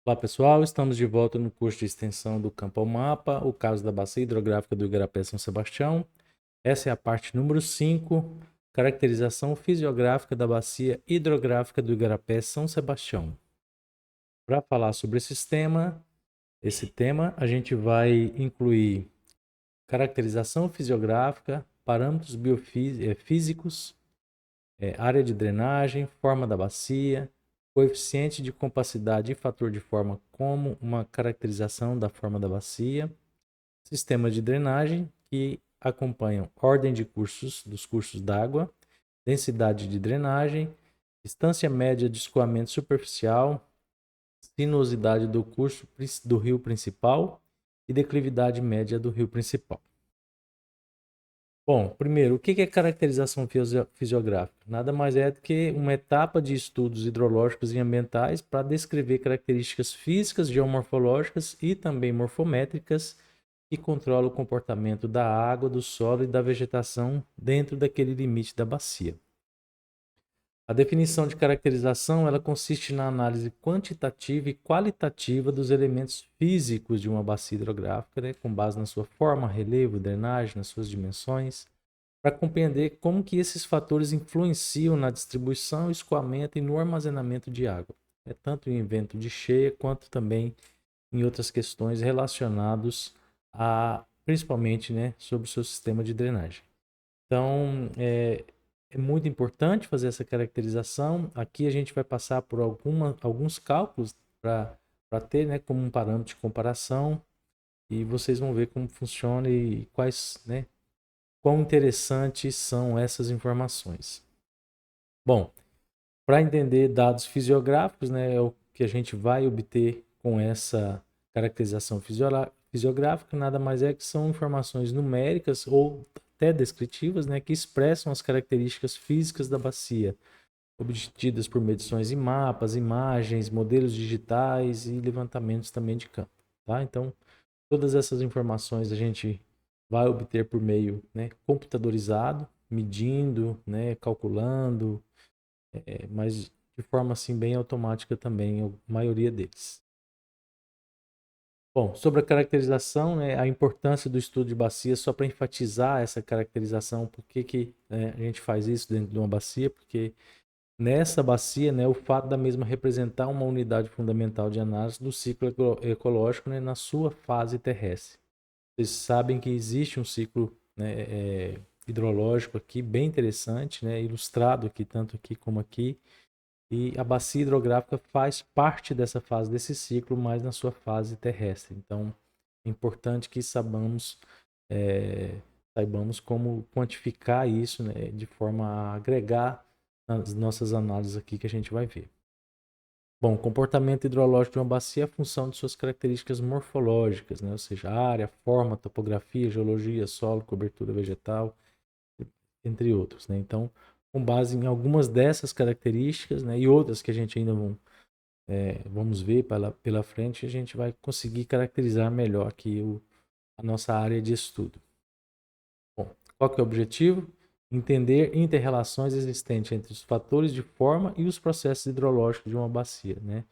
Olá pessoal, estamos de volta no curso de extensão do Campo ao Mapa, o caso da Bacia Hidrográfica do Igarapé São Sebastião. Essa é a parte número 5, caracterização fisiográfica da Bacia Hidrográfica do Igarapé São Sebastião. Para falar sobre esse tema, a gente vai incluir caracterização fisiográfica, parâmetros biofísicos, área de drenagem, forma da bacia, coeficiente de compacidade e fator de forma como uma caracterização da forma da bacia, sistema de drenagem que acompanham ordem de cursos dos cursos d'água, densidade de drenagem, distância média de escoamento superficial, sinuosidade do curso do rio principal e declividade média do rio principal. Bom, primeiro, o que é caracterização fisiográfica? Nada mais é do que uma etapa de estudos hidrológicos e ambientais para descrever características físicas, geomorfológicas e também morfométricas que controlam o comportamento da água, do solo e da vegetação dentro daquele limite da bacia. A definição de caracterização ela consiste na análise quantitativa e qualitativa dos elementos físicos de uma bacia hidrográfica, né, com base na sua forma, relevo, drenagem, nas suas dimensões, para compreender como que esses fatores influenciam na distribuição, escoamento e no armazenamento de água, tanto em evento de cheia quanto também em outras questões relacionadas a, principalmente, né, sobre o seu sistema de drenagem. Então, é muito importante fazer essa caracterização. Aqui a gente vai passar por alguns cálculos para ter, né, como um parâmetro de comparação e vocês vão ver como funciona e quais, né, quão interessantes são essas informações. Bom, para entender dados fisiográficos, né, é o que a gente vai obter com essa caracterização fisiográfica, nada mais é que são informações numéricas ou até descritivas, né, que expressam as características físicas da bacia, obtidas por medições em mapas, imagens, modelos digitais e levantamentos também de campo. Tá? Então, todas essas informações a gente vai obter por meio, né, computadorizado, medindo, né, calculando, mas de forma assim bem automática também, a maioria deles. Bom, sobre a caracterização, né, a importância do estudo de bacia, só para enfatizar essa caracterização, por que né, a gente faz isso dentro de uma bacia? Porque nessa bacia, né, o fato da mesma representar uma unidade fundamental de análise do ciclo ecológico, né, na sua fase terrestre. Vocês sabem que existe um ciclo, né, hidrológico aqui bem interessante, né, ilustrado aqui, tanto aqui como aqui, e a bacia hidrográfica faz parte dessa fase desse ciclo, mas na sua fase terrestre. Então, é importante que saibamos como quantificar isso, né, de forma a agregar nas nossas análises aqui que a gente vai ver. Bom, o comportamento hidrológico de uma bacia é a função de suas características morfológicas, né, ou seja, área, forma, topografia, geologia, solo, cobertura vegetal, entre outros, né? Então, com base em algumas dessas características, né, e outras que a gente ainda vamos ver pela frente, a gente vai conseguir caracterizar melhor aqui a nossa área de estudo. Bom, qual que é o objetivo? Entender interrelações existentes entre os fatores de forma e os processos hidrológicos de uma bacia, né?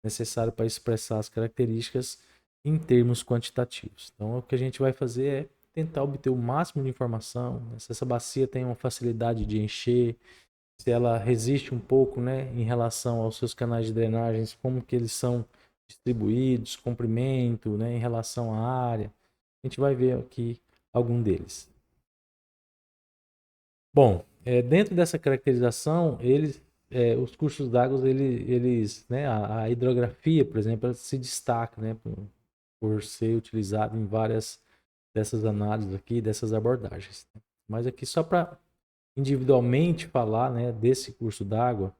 Necessário para expressar as características em termos quantitativos. Então, o que a gente vai fazer é tentar obter o máximo de informação, né? Se essa bacia tem uma facilidade de encher, se ela resiste um pouco, né, em relação aos seus canais de drenagens, como que eles são distribuídos, comprimento, né, em relação à área. A gente vai ver aqui algum deles. Bom, dentro dessa caracterização, os cursos d'água, né, a hidrografia, por exemplo, ela se destaca, né, por ser utilizado em várias dessas análises aqui, dessas abordagens. Mas aqui só para individualmente falar, né, desse curso d'água,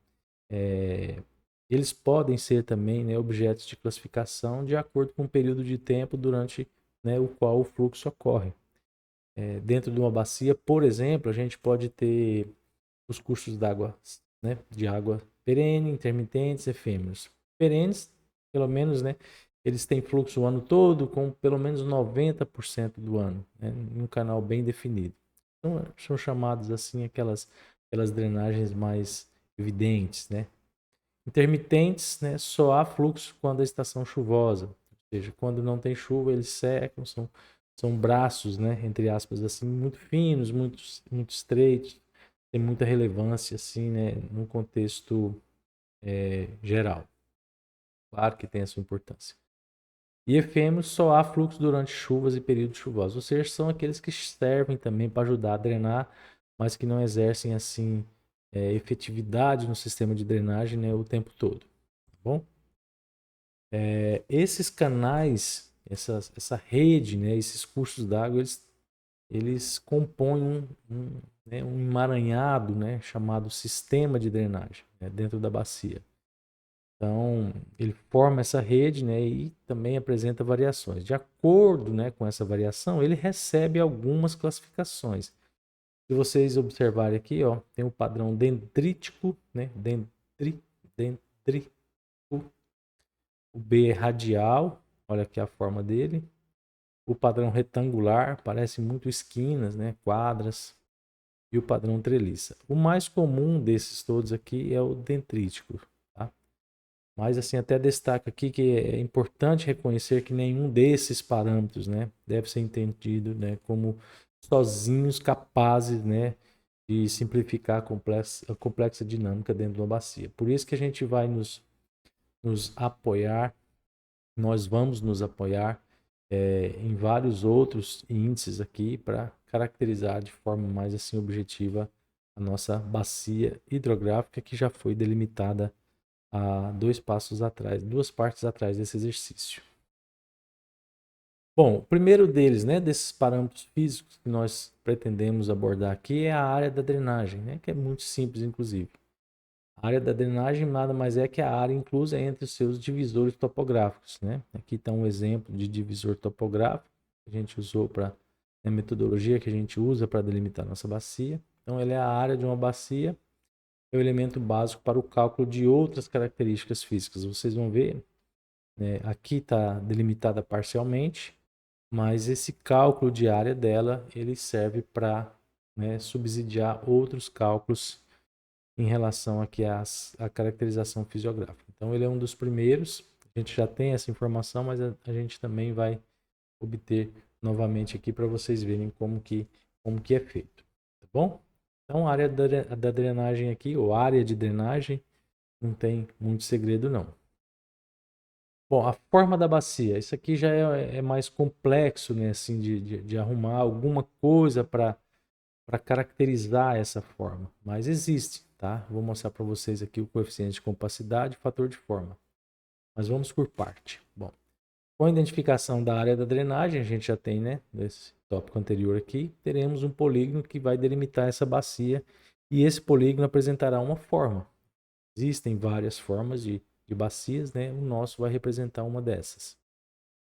eles podem ser também, né, objetos de classificação de acordo com o período de tempo durante, né, o qual o fluxo ocorre. Dentro de uma bacia, por exemplo, a gente pode ter os cursos d'água, né, de água perene, intermitentes, efêmeros. Perenes, pelo menos, né, eles têm fluxo o ano todo, com pelo menos 90% do ano, né, em um canal bem definido. Então, são chamadas assim aquelas drenagens mais evidentes, né? Intermitentes, né, só há fluxo quando a estação chuvosa, ou seja, quando não tem chuva eles secam, são braços, né, entre aspas, assim, muito finos, muito estreitos, tem muita relevância, assim, né, num contexto geral. Claro que tem a sua importância. E efêmeros só há fluxo durante chuvas e períodos chuvosos, ou seja, são aqueles que servem também para ajudar a drenar, mas que não exercem, assim, efetividade no sistema de drenagem, né, o tempo todo, tá bom? Esses canais, essa rede, né, esses cursos d'água, eles compõem né, um emaranhado, né, chamado sistema de drenagem, né, dentro da bacia. Então, ele forma essa rede, né, e também apresenta variações. De acordo, né, com essa variação, ele recebe algumas classificações. Se vocês observarem aqui, ó, tem o padrão dendrítico, né, dendrítico, o B é radial, olha aqui a forma dele. O padrão retangular, parece muito esquinas, né, quadras. E o padrão treliça. O mais comum desses todos aqui é o dendrítico, tá? Mas assim, até destaca aqui que é importante reconhecer que nenhum desses parâmetros, né, deve ser entendido, né, como sozinhos capazes, né, de simplificar a complexa dinâmica dentro de uma bacia. Por isso que a gente vai nos apoiar, nós vamos nos apoiar em vários outros índices aqui para caracterizar de forma mais assim objetiva a nossa bacia hidrográfica que já foi delimitada há dois passos atrás, duas partes atrás desse exercício. Bom, o primeiro deles, né, desses parâmetros físicos que nós pretendemos abordar aqui é a área da drenagem, né, que é muito simples, inclusive. A área da drenagem nada mais é que a área inclusa entre os seus divisores topográficos, né? Aqui está um exemplo de divisor topográfico que a gente usou para a metodologia que a gente usa para delimitar nossa bacia. Então, ele é a área de uma bacia, é o elemento básico para o cálculo de outras características físicas. Vocês vão ver, né, aqui está delimitada parcialmente, mas esse cálculo de área dela ele serve para, né, subsidiar outros cálculos em relação aqui à caracterização fisiográfica. Então, ele é um dos primeiros. A gente já tem essa informação, mas a gente também vai obter novamente aqui para vocês verem como que é feito. Tá bom? Então, a área da drenagem aqui, ou área de drenagem, não tem muito segredo, não. Bom, a forma da bacia. Isso aqui já é mais complexo, né? Assim, de arrumar alguma coisa para caracterizar essa forma, mas existe, tá? Vou mostrar para vocês aqui o coeficiente de compacidade e fator de forma. Mas vamos por parte. Bom, com a identificação da área da drenagem, a gente já tem, né, nesse tópico anterior aqui, teremos um polígono que vai delimitar essa bacia e esse polígono apresentará uma forma. Existem várias formas de bacias, né? O nosso vai representar uma dessas.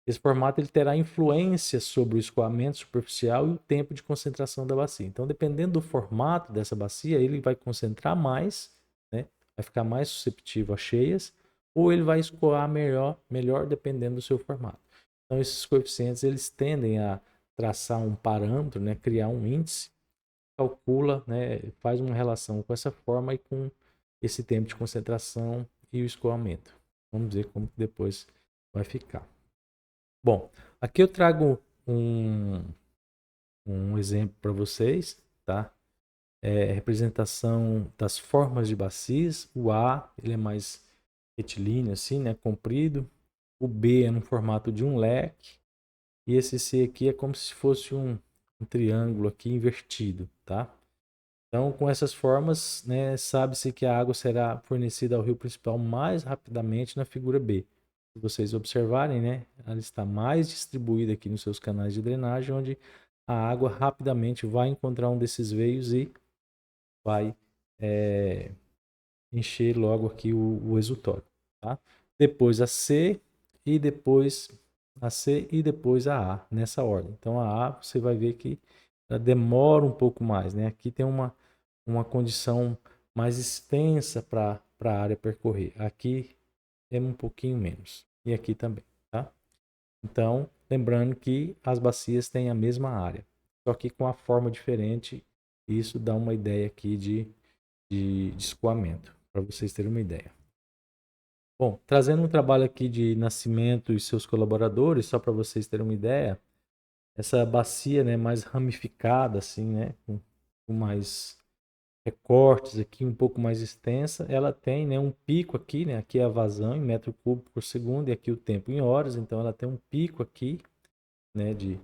Esse formato ele terá influência sobre o escoamento superficial e o tempo de concentração da bacia. Então, dependendo do formato dessa bacia, ele vai concentrar mais, né? Vai ficar mais susceptível a cheias, ou ele vai escoar melhor dependendo do seu formato. Então, esses coeficientes eles tendem a traçar um parâmetro, né? Criar um índice, calcula, né? Faz uma relação com essa forma e com esse tempo de concentração e o escoamento. Vamos ver como depois vai ficar. Bom, aqui eu trago um exemplo para vocês, tá? É a representação das formas de bacias. O A, ele é mais retilíneo, assim, né? Comprido. O B é no formato de um leque. E esse C aqui é como se fosse um triângulo aqui invertido, tá? Então, com essas formas, né, sabe-se que a água será fornecida ao rio principal mais rapidamente na figura B. Se vocês observarem, né, ela está mais distribuída aqui nos seus canais de drenagem, onde a água rapidamente vai encontrar um desses veios e vai encher logo aqui o exutório. Tá? Depois a C e depois a C e depois a A, nessa ordem. Então a A você vai ver que ela demora um pouco mais, né? Aqui tem uma condição mais extensa para a área percorrer. Aqui é um pouquinho menos. E aqui também, tá? Então, lembrando que as bacias têm a mesma área, só que com a forma diferente. Isso dá uma ideia aqui de escoamento, para vocês terem uma ideia. Bom, trazendo um trabalho aqui de Nascimento e seus colaboradores, só para vocês terem uma ideia, essa bacia, né, mais ramificada, assim, né, com mais recortes aqui, um pouco mais extensa, ela tem, né, um pico aqui, né, aqui é a vazão em metro cúbico por segundo e aqui o tempo em horas, então ela tem um pico aqui, né, de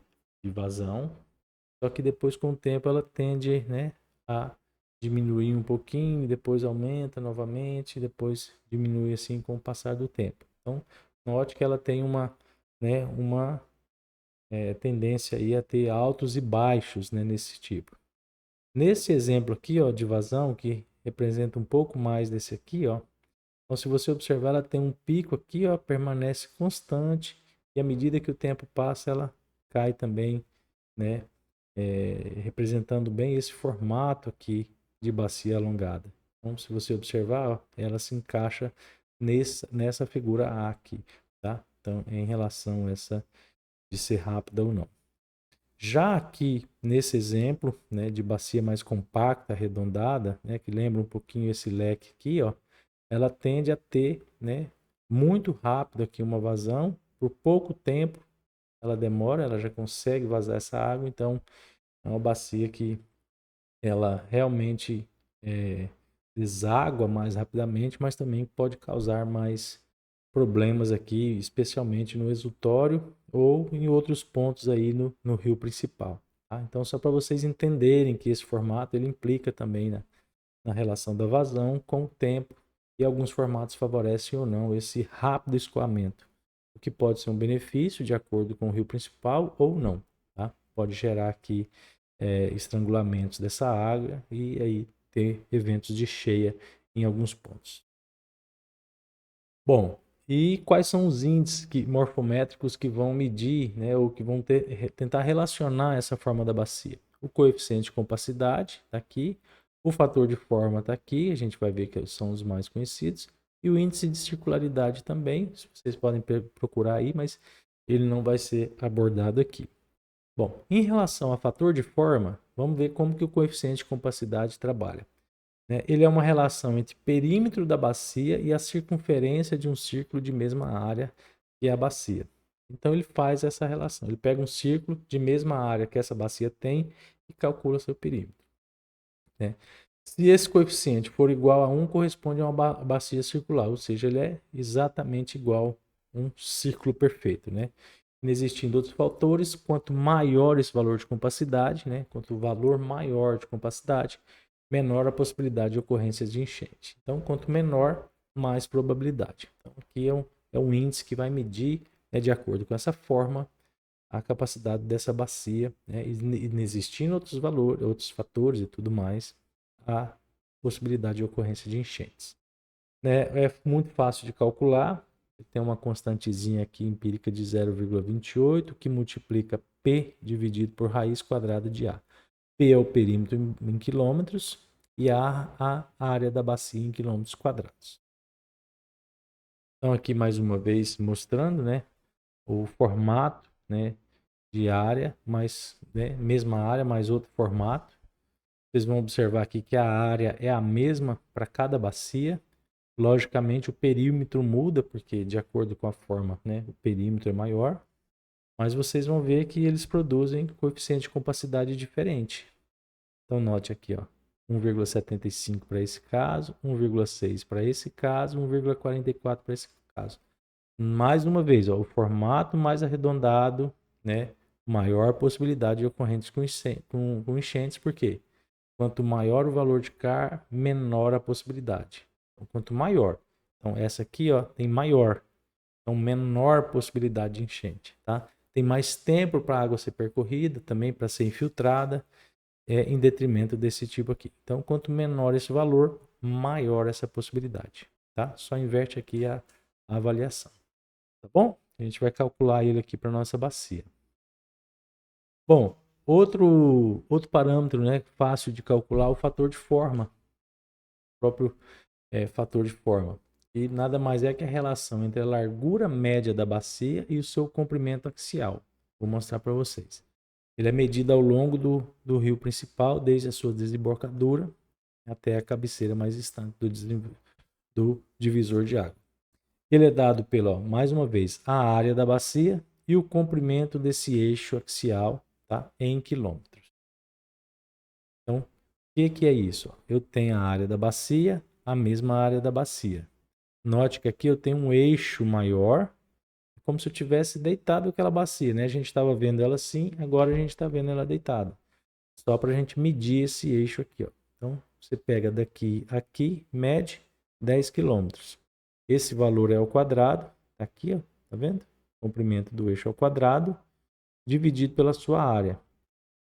vazão, só que depois com o tempo ela tende, né, a diminuir um pouquinho, depois aumenta novamente, depois diminui assim com o passar do tempo. Então, note que ela tem uma, né, uma tendência aí a ter altos e baixos, né, nesse tipo. Nesse exemplo aqui, ó, de vazão, que representa um pouco mais desse aqui, ó. Então, se você observar, ela tem um pico aqui, ó, permanece constante e à medida que o tempo passa, ela cai também, né, representando bem esse formato aqui de bacia alongada. Então, se você observar, ó, ela se encaixa nessa figura A aqui, tá? Então, em relação a essa de ser rápida ou não. Já aqui nesse exemplo, né, de bacia mais compacta, arredondada, né, que lembra um pouquinho esse leque aqui, ó, ela tende a ter, né, muito rápido aqui uma vazão, por pouco tempo ela demora, ela já consegue vazar essa água, então é uma bacia que ela realmente deságua mais rapidamente, mas também pode causar mais problemas aqui, especialmente no exutório ou em outros pontos aí no rio principal. Tá? Então, só para vocês entenderem que esse formato ele implica também na relação da vazão com o tempo e alguns formatos favorecem ou não esse rápido escoamento, o que pode ser um benefício de acordo com o rio principal ou não. Tá? Pode gerar aqui estrangulamentos dessa água e aí ter eventos de cheia em alguns pontos. Bom, e quais são os índices morfométricos que vão medir, né, ou que vão tentar relacionar essa forma da bacia? O coeficiente de compacidade está aqui, o fator de forma está aqui, a gente vai ver que são os mais conhecidos, e o índice de circularidade também, vocês podem procurar aí, mas ele não vai ser abordado aqui. Bom, em relação a fator de forma, vamos ver como que o coeficiente de compacidade trabalha. Ele é uma relação entre perímetro da bacia e a circunferência de um círculo de mesma área, que é a bacia. Então ele faz essa relação. Ele pega um círculo de mesma área que essa bacia tem e calcula seu perímetro. Né? Se esse coeficiente for igual a 1, corresponde a uma bacia circular, ou seja, ele é exatamente igual a um círculo perfeito. Né? Inexistindo outros fatores, quanto maior esse valor de compacidade, né? Quanto o valor maior de compacidade, menor a possibilidade de ocorrência de enchente. Então, quanto menor, mais probabilidade. Então, aqui é um índice que vai medir, né, de acordo com essa forma, a capacidade dessa bacia, né, inexistindo outros valores, outros fatores e tudo mais, a possibilidade de ocorrência de enchentes. Né, é muito fácil de calcular, tem uma constantezinha aqui empírica de 0,28 que multiplica P dividido por raiz quadrada de A. P é o perímetro em quilômetros e a área da bacia em quilômetros quadrados. Então aqui mais uma vez mostrando, né, o formato, né, de área, mas, né, mesma área, mas outro formato. Vocês vão observar aqui que a área é a mesma para cada bacia. Logicamente o perímetro muda, porque de acordo com a forma, né, o perímetro é maior. Mas vocês vão ver que eles produzem coeficiente de compacidade diferente. Então note aqui, ó, 1,75 para esse caso, 1,6 para esse caso, 1,44 para esse caso. Mais uma vez, ó, o formato mais arredondado, né, maior possibilidade de ocorrências com enchentes, por quê? Quanto maior o valor de CAR, menor a possibilidade. Então, quanto maior. Então, essa aqui, ó, tem maior. Então, menor possibilidade de enchente, tá? Tem mais tempo para a água ser percorrida, também para ser infiltrada, em detrimento desse tipo aqui. Então, quanto menor esse valor, maior essa possibilidade, tá? Só inverte aqui a avaliação, tá bom? A gente vai calcular ele aqui para nossa bacia. Bom, outro parâmetro, né, fácil de calcular é o fator de forma, o próprio fator de forma. E nada mais é que a relação entre a largura média da bacia e o seu comprimento axial. Vou mostrar para vocês. Ele é medido ao longo do rio principal, desde a sua desembocadura até a cabeceira mais distante do divisor de água. Ele é dado pela, ó, mais uma vez, a área da bacia e o comprimento desse eixo axial, tá? Em quilômetros. Então, o que é isso? Eu tenho a área da bacia, a mesma área da bacia. Note que aqui eu tenho um eixo maior, como se eu tivesse deitado aquela bacia, né? A gente estava vendo ela assim, agora a gente está vendo ela deitada. Só para a gente medir esse eixo aqui, ó. Então, você pega daqui a aqui, mede 10 quilômetros. Esse valor é ao quadrado, tá aqui, ó, tá vendo? O comprimento do eixo ao quadrado, dividido pela sua área.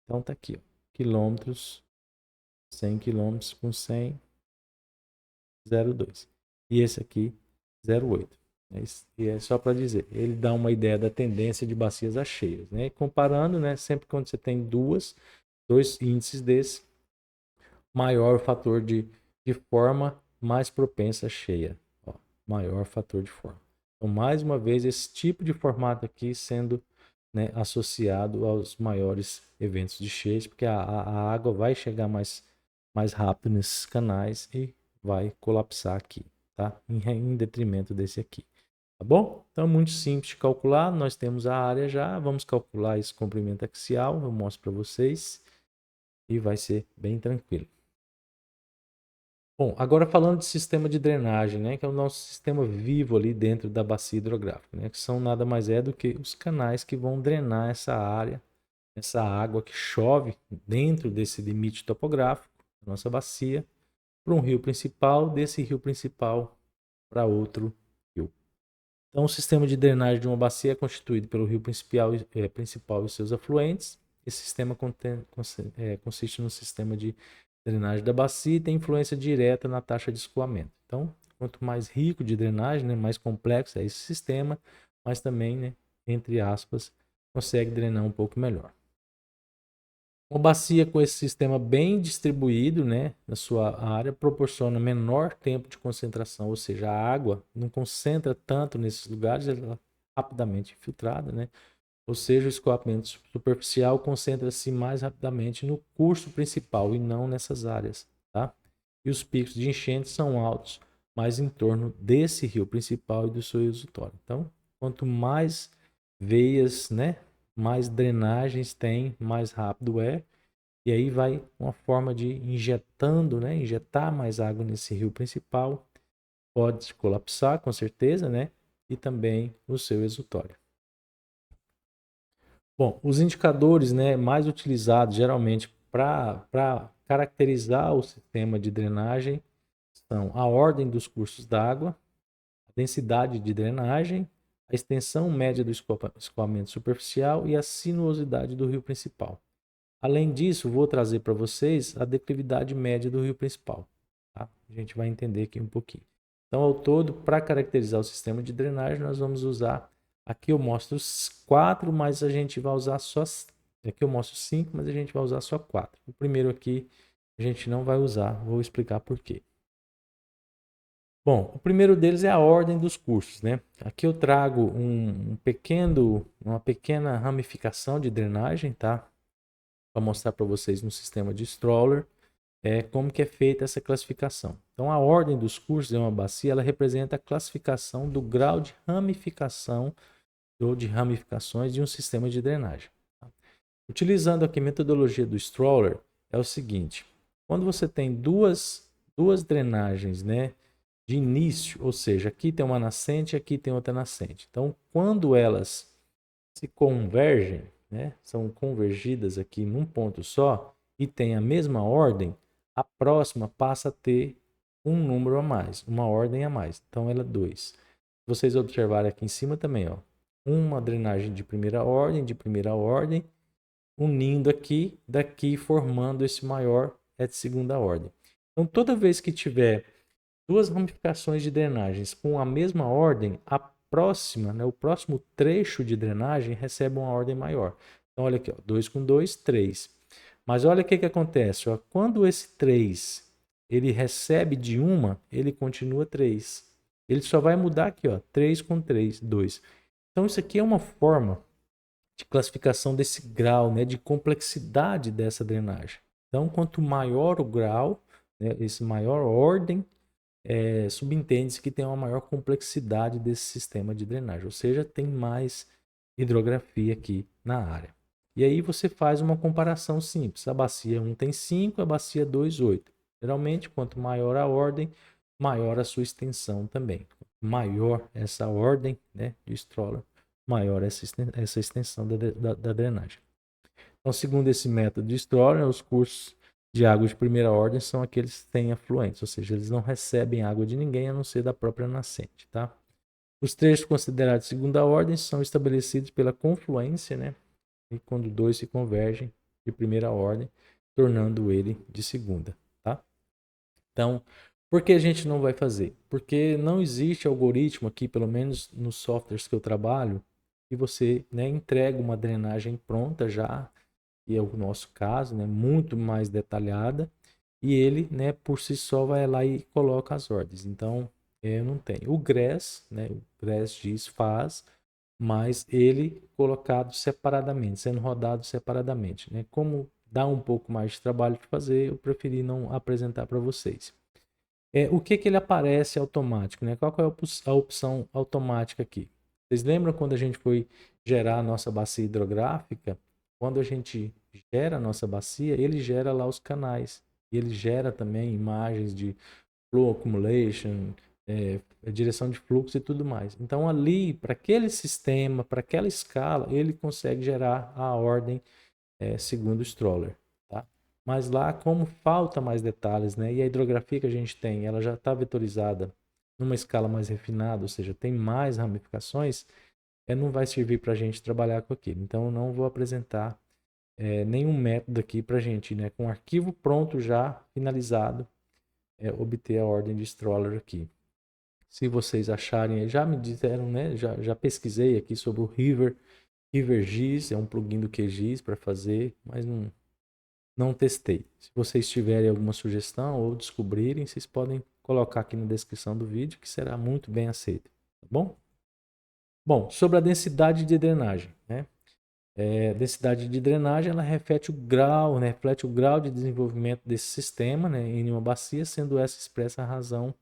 Então, tá aqui, ó, quilômetros, 100 quilômetros com 100, 0,2. E esse aqui, 0,8. E é só para dizer, ele dá uma ideia da tendência de bacias a cheias, né? E comparando, né, sempre quando você tem dois índices desse, maior o fator de forma, mais propensa a cheia. Ó, maior fator de forma. Então, mais uma vez, esse tipo de formato aqui sendo, né, associado aos maiores eventos de cheias, porque a água vai chegar mais rápido nesses canais e vai colapsar aqui, tá? Em detrimento desse aqui. Tá bom? Então é muito simples de calcular. Nós temos a área já. Vamos calcular esse comprimento axial. Eu mostro para vocês e vai ser bem tranquilo. Bom, agora falando de sistema de drenagem, né, que é o nosso sistema vivo ali dentro da bacia hidrográfica, né, que são nada mais é do que os canais que vão drenar essa área, essa água que chove dentro desse limite topográfico, da nossa bacia, para um rio principal, desse rio principal para outro rio. Então, o sistema de drenagem de uma bacia é constituído pelo rio principal e seus afluentes. Esse sistema consiste no sistema de drenagem da bacia e tem influência direta na taxa de escoamento. Então, quanto mais rico de drenagem, né, mais complexo é esse sistema, mas também, né, entre aspas, consegue drenar um pouco melhor. Uma bacia com esse sistema bem distribuído, né, na sua área, proporciona menor tempo de concentração, ou seja, a água não concentra tanto nesses lugares, ela é rapidamente infiltrada, né? Ou seja, o escoamento superficial concentra-se mais rapidamente no curso principal e não nessas áreas, tá? E os picos de enchente são altos, mais em torno desse rio principal e do seu exutório. Então, quanto mais veias, né, mais drenagens tem, mais rápido é. E aí vai uma forma de injetando, né, injetar mais água nesse rio principal. Pode colapsar, com certeza, né? E também o seu exutório. Bom, os indicadores, né, mais utilizados geralmente para caracterizar o sistema de drenagem são a ordem dos cursos d'água, a densidade de drenagem, a extensão média do escoamento superficial e a sinuosidade do rio principal. Além disso, vou trazer para vocês a declividade média do rio principal. Tá? A gente vai entender aqui um pouquinho. Então, ao todo, para caracterizar o sistema de drenagem, nós vamos usar. Aqui eu mostro os 4, mas a gente vai usar só. Aqui eu mostro 5, mas a gente vai usar só 4. O primeiro aqui a gente não vai usar, vou explicar por quê. Bom, o primeiro deles é a ordem dos cursos, né? Aqui eu trago uma pequena ramificação de drenagem, tá? Para mostrar para vocês no sistema de Stroller como que é feita essa classificação. Então, a ordem dos cursos de uma bacia, ela representa a classificação do grau de ramificação ou de ramificações de um sistema de drenagem. Tá? Utilizando aqui a metodologia do Stroller, é o seguinte, quando você tem duas drenagens, né, de início, ou seja, aqui tem uma nascente e aqui tem outra nascente. Então, quando elas se convergem, né, são convergidas aqui num ponto só e tem a mesma ordem, a próxima passa a ter um número a mais, uma ordem a mais. Então ela é 2. Vocês observarem aqui em cima também, ó, uma drenagem de primeira ordem, unindo aqui, daqui formando esse maior é de segunda ordem. Então toda vez que tiver duas ramificações de drenagens com a mesma ordem, a próxima, né, o próximo trecho de drenagem recebe uma ordem maior. Então, olha aqui, 2 com 2, 3. Mas olha o que acontece. Ó, quando esse 3 ele recebe de uma, ele continua 3. Ele só vai mudar aqui, ó, 3 com 3, 2. Então, isso aqui é uma forma de classificação desse grau, né, de complexidade dessa drenagem. Então, quanto maior o grau, né, esse maior ordem, subentende-se que tem uma maior complexidade desse sistema de drenagem, ou seja, tem mais hidrografia aqui na área. E aí você faz uma comparação simples. A bacia 1 tem 5, a bacia 2, 8. Geralmente, quanto maior a ordem, maior a sua extensão também. Maior essa ordem, né, de Stroller, maior essa extensão da drenagem. Então, segundo esse método de Stroller, os cursos de água de primeira ordem são aqueles que têm afluentes, ou seja, eles não recebem água de ninguém a não ser da própria nascente, tá? Os trechos considerados de segunda ordem são estabelecidos pela confluência, né? E quando dois se convergem de primeira ordem, tornando ele de segunda, tá? Então, por que a gente não vai fazer? Porque não existe algoritmo aqui, pelo menos nos softwares que eu trabalho, que você, né, entrega uma drenagem pronta já, que é o nosso caso, né, muito mais detalhada, e ele, né, por si só vai lá e coloca as ordens. Então, eu não tenho. O GRESS, né, o GRESS diz faz, mas ele colocado separadamente, sendo rodado separadamente, né? Como dá um pouco mais de trabalho de fazer, eu preferi não apresentar para vocês. O que que ele aparece automático, né? Qual que é a opção automática aqui? Vocês lembram quando a gente foi gerar a nossa bacia hidrográfica? Quando a gente gera a nossa bacia, ele gera lá os canais. E ele gera também imagens de flow accumulation, direção de fluxo e tudo mais. Então ali, para aquele sistema, para aquela escala, ele consegue gerar a ordem segundo o Stroller, tá? Mas lá, como falta mais detalhes, né? E a hidrografia que a gente tem, ela já está vetorizada numa escala mais refinada, ou seja, tem mais ramificações, não vai servir para a gente trabalhar com aquilo. Então, eu não vou apresentar nenhum método aqui para a gente, né? Com o arquivo pronto já, finalizado, obter a ordem de Stroller aqui. Se vocês acharem, já me disseram, né? Já pesquisei aqui sobre o RiverGIS, é um plugin do QGIS para fazer, mas não testei. Se vocês tiverem alguma sugestão ou descobrirem, vocês podem colocar aqui na descrição do vídeo, que será muito bem aceito, tá bom? Bom, sobre a densidade de drenagem, né? Densidade de drenagem, ela reflete o grau, né? Reflete o grau de desenvolvimento desse sistema, né? Em uma bacia, sendo essa expressa a razão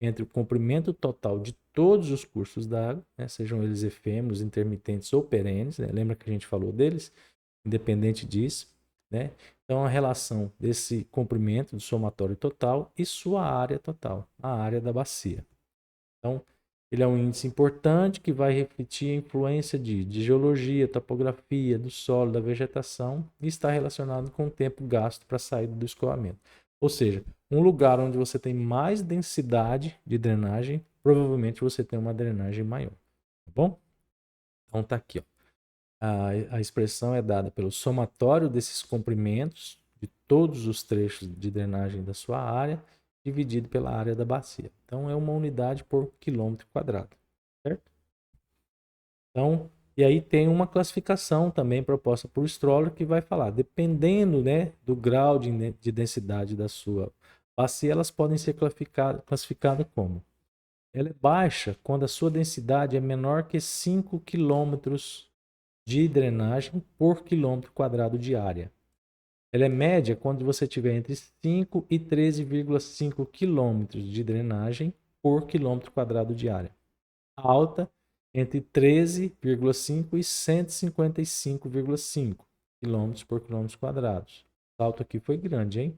entre o comprimento total de todos os cursos d'água, né? Sejam eles efêmeros, intermitentes ou perenes, né? Lembra que a gente falou deles? Independente disso, né? Então, a relação desse comprimento do somatório total e sua área total, a área da bacia. Então, ele é um índice importante que vai refletir a influência de geologia, topografia, do solo, da vegetação e está relacionado com o tempo gasto para a saída do escoamento. Ou seja, um lugar onde você tem mais densidade de drenagem, provavelmente você tem uma drenagem maior. Tá bom? Então, tá aqui, ó. A expressão é dada pelo somatório desses comprimentos de todos os trechos de drenagem da sua área, dividido pela área da bacia. Então, é uma unidade por quilômetro quadrado, certo? Então, e aí tem uma classificação também proposta por Stroller que vai falar, dependendo, né, do grau de densidade da sua bacia, elas podem ser classificadas como: ela é baixa quando a sua densidade é menor que 5 quilômetros de drenagem por quilômetro quadrado de área. Ela é média quando você tiver entre 5 e 13,5 quilômetros de drenagem por quilômetro quadrado de área. Alta entre 13,5 e 155,5 quilômetros por quilômetro quadrado. O salto aqui foi grande, hein?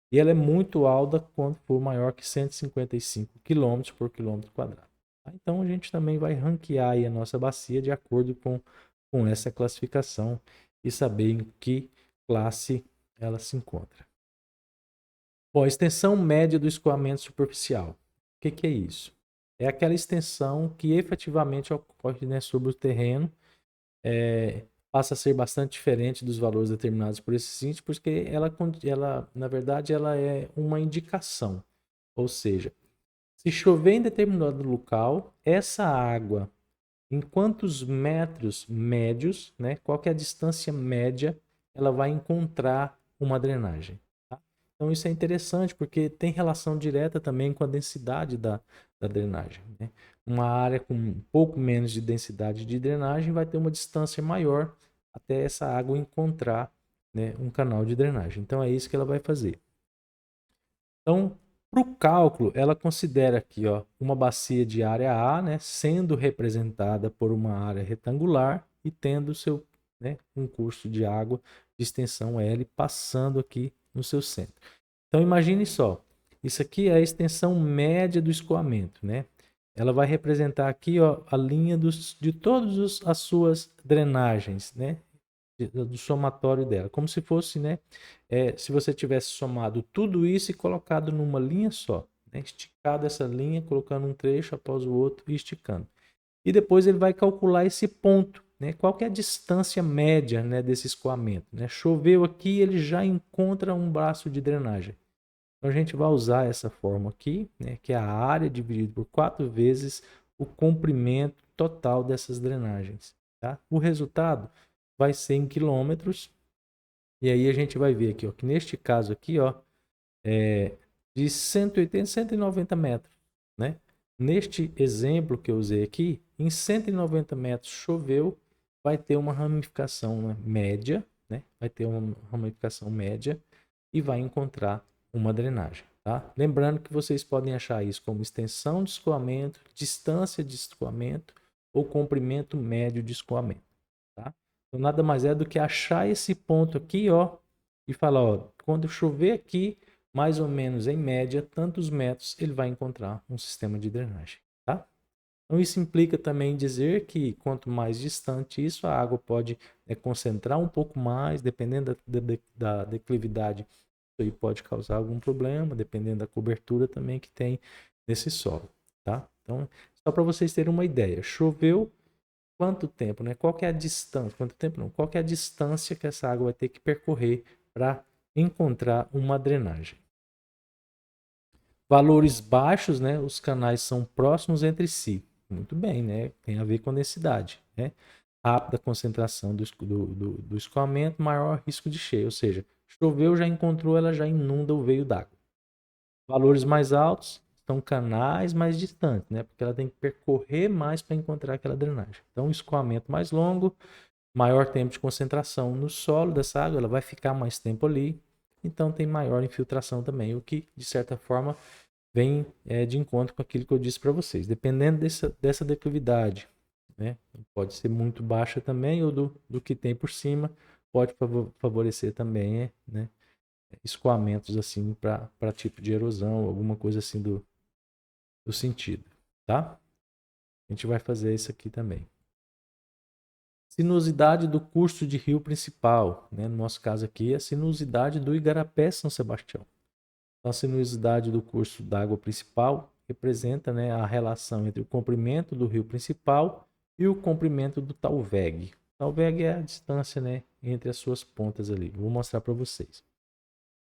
E ela é muito alta quando for maior que 155 quilômetros por quilômetro quadrado. Então a gente também vai ranquear aí a nossa bacia de acordo com essa classificação e saber em que classe ela se encontra. Bom, a extensão média do escoamento superficial. O que é isso? É aquela extensão que efetivamente ocorre, né, sobre o terreno, passa a ser bastante diferente dos valores determinados por esse índice, porque ela, na verdade, ela é uma indicação. Ou seja, se chover em determinado local, essa água, em quantos metros médios, né, qual que é a distância média, ela vai encontrar uma drenagem. Tá? Então isso é interessante porque tem relação direta também com a densidade da drenagem. Né? Uma área com um pouco menos de densidade de drenagem vai ter uma distância maior até essa água encontrar, né, um canal de drenagem. Então é isso que ela vai fazer. Então, Para o cálculo, ela considera aqui, ó, uma bacia de área A, né, sendo representada por uma área retangular e tendo seu, né, um curso de água de extensão L passando aqui no seu centro. Então imagine só, isso aqui é a extensão média do escoamento, né? Ela vai representar aqui, ó, a linha de todas as suas drenagens, né? Do somatório dela, como se fosse, né? Se você tivesse somado tudo isso e colocado numa linha só, né? Esticado essa linha, colocando um trecho após o outro e esticando. E depois ele vai calcular esse ponto, né? Qual que é a distância média, né, desse escoamento, né? Choveu aqui, ele já encontra um braço de drenagem. Então a gente vai usar essa forma aqui, né, que é a área dividida por 4 vezes o comprimento total dessas drenagens. Tá? O resultado vai ser em quilômetros. E aí a gente vai ver aqui, ó, que neste caso aqui, ó, de 180 a 190 metros. Né? Neste exemplo que eu usei aqui, em 190 metros choveu, vai ter uma ramificação, né, média, né? Vai ter uma ramificação média e vai encontrar uma drenagem. Tá? Lembrando que vocês podem achar isso como extensão de escoamento, distância de escoamento ou comprimento médio de escoamento. Tá? Então, nada mais é do que achar esse ponto aqui, ó, e falar, ó, quando chover aqui, mais ou menos em média, tantos metros, ele vai encontrar um sistema de drenagem. Tá? Então, isso implica também dizer que quanto mais distante isso, a água pode concentrar um pouco mais, dependendo da declividade. Isso aí pode causar algum problema, dependendo da cobertura também que tem nesse solo. Tá? Então, só para vocês terem uma ideia, choveu quanto tempo, né? Qual que é a distância? Quanto tempo não? Qual que é a distância que essa água vai ter que percorrer para encontrar uma drenagem? Valores baixos, né? Os canais são próximos entre si. Muito bem, né? Tem a ver com a densidade, né? Rápida concentração do escoamento, maior risco de cheio. Ou seja, choveu, já encontrou, ela já inunda o veio d'água. Valores mais altos são canais mais distantes, né? Porque ela tem que percorrer mais para encontrar aquela drenagem. Então, escoamento mais longo, maior tempo de concentração no solo dessa água, ela vai ficar mais tempo ali. Então, tem maior infiltração também, o que, de certa forma, vem de encontro com aquilo que eu disse para vocês. Dependendo dessa declividade, né? Pode ser muito baixa também, ou do que tem por cima, pode favorecer também, né? Escoamentos assim para tipo de erosão, alguma coisa assim do sentido, tá? A gente vai fazer isso aqui também. Sinuosidade do curso de rio principal, né? No nosso caso aqui, a sinuosidade do Igarapé São Sebastião. Então, a sinuosidade do curso d'água principal representa, né, a relação entre o comprimento do rio principal e o comprimento do Talveg. Talveg é a distância, né, entre as suas pontas ali. Vou mostrar para vocês.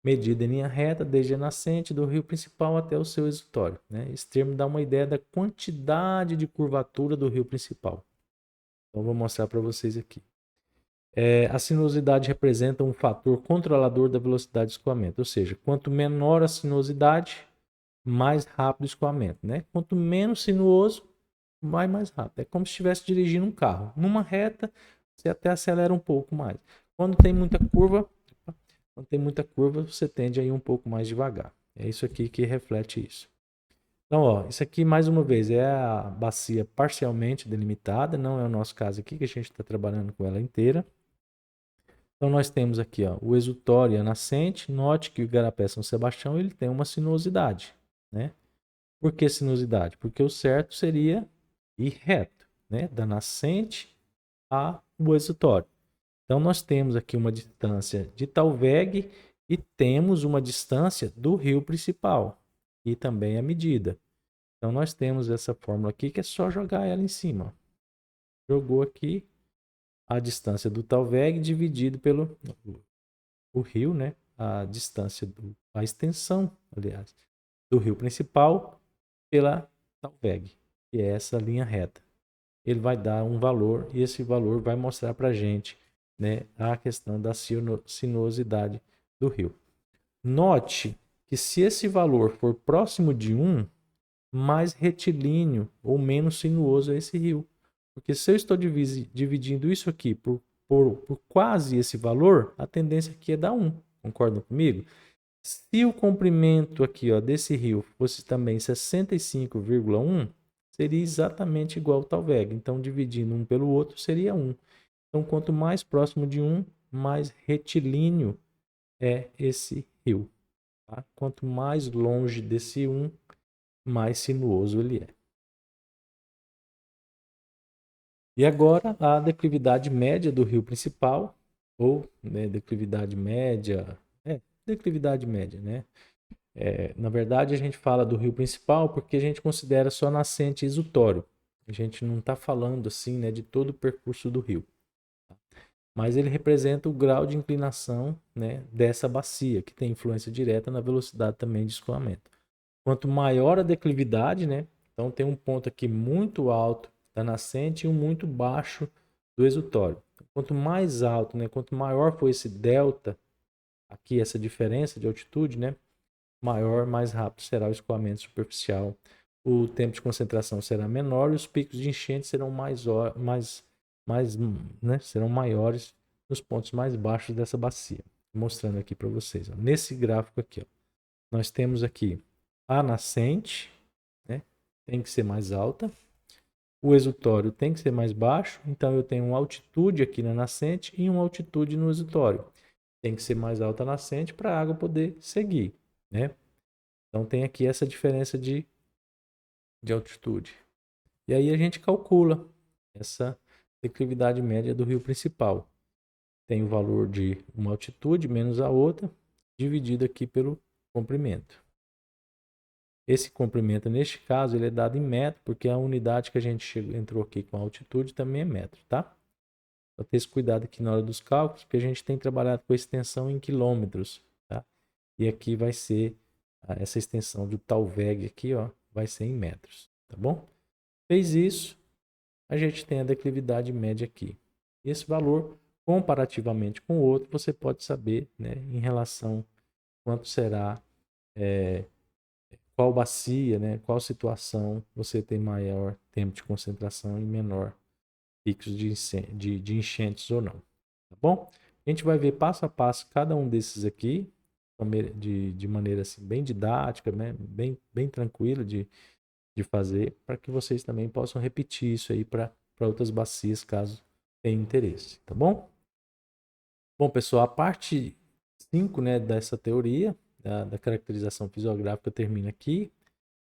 Medida em linha reta desde a nascente do rio principal até o seu exutório. Né? Esse termo dá uma ideia da quantidade de curvatura do rio principal. Então, vou mostrar para vocês aqui. A sinuosidade representa um fator controlador da velocidade de escoamento, ou seja, quanto menor a sinuosidade, mais rápido o escoamento. Né? Quanto menos sinuoso, vai mais rápido. É como se estivesse dirigindo um carro. Numa reta, você até acelera um pouco mais. Quando tem muita curva, você tende a ir um pouco mais devagar. É isso aqui que reflete isso. Então, ó, isso aqui, mais uma vez, é a bacia parcialmente delimitada, não é o nosso caso aqui, que a gente está trabalhando com ela inteira. Então, nós temos aqui, ó, o exutório e a nascente. Note que o Igarapé São Sebastião ele tem uma sinuosidade. Né? Por que sinuosidade? Porque o certo seria ir reto, né? Da nascente ao exutório. Então, nós temos aqui uma distância de Talveg e temos uma distância do rio principal, e também a medida. Então, nós temos essa fórmula aqui, que é só jogar ela em cima. Jogou aqui a distância do Talveg dividido pelo o rio, né? A distância, a extensão, aliás, do rio principal pela Talveg, que é essa linha reta. Ele vai dar um valor e esse valor vai mostrar para a gente, né, a questão da sinuosidade do rio. Note que se esse valor for próximo de 1, mais retilíneo ou menos sinuoso é esse rio. Porque se eu estou dividindo isso aqui por quase esse valor, a tendência aqui é dar 1. Concordam comigo? Se o comprimento aqui, ó, desse rio fosse também 65,1, seria exatamente igual ao Talveg. Então, dividindo um pelo outro, seria 1. Então, quanto mais próximo de 1, mais retilíneo é esse rio. Tá? Quanto mais longe desse 1, mais sinuoso ele é. E agora, a declividade média do rio principal, ou né, declividade média, declividade média, né? Na verdade, a gente fala do rio principal porque a gente considera só nascente e exutório. A gente não está falando assim, né, de todo o percurso do rio. Mas ele representa o grau de inclinação, né, dessa bacia, que tem influência direta na velocidade também de escoamento. Quanto maior a declividade, né, então tem um ponto aqui muito alto da nascente e um muito baixo do exutório. Quanto mais alto, né, quanto maior for esse delta, aqui essa diferença de altitude, né, maior, mais rápido será o escoamento superficial. O tempo de concentração será menor e os picos de enchente serão serão maiores nos pontos mais baixos dessa bacia. Mostrando aqui para vocês. Ó. Nesse gráfico aqui, ó, nós temos aqui a nascente, né, tem que ser mais alta. O exutório tem que ser mais baixo, então eu tenho uma altitude aqui na nascente e uma altitude no exutório. Tem que ser mais alta a nascente para a água poder seguir, né? Então tem aqui essa diferença de altitude. E aí a gente calcula essa declividade média do rio principal. Tem o valor de uma altitude menos a outra, dividido aqui pelo comprimento. Esse comprimento, neste caso, ele é dado em metro, porque a unidade que a gente entrou aqui com a altitude também é metro, tá? Só ter esse cuidado aqui na hora dos cálculos, porque a gente tem trabalhado com a extensão em quilômetros, tá? E aqui vai ser essa extensão do Talveg aqui, ó, vai ser em metros, tá bom? Fez isso, a gente tem a declividade média aqui. Esse valor, comparativamente com o outro, você pode saber, né, em relação quanto será, qual bacia, né, qual situação você tem maior tempo de concentração e menor picos de enchentes ou não, tá bom? A gente vai ver passo a passo cada um desses aqui, de maneira assim, bem didática, né, bem tranquila de fazer, para que vocês também possam repetir isso aí para outras bacias, caso tenham interesse, tá bom? Bom, pessoal, a parte 5, né, dessa teoria, da caracterização fisiográfica, termina aqui.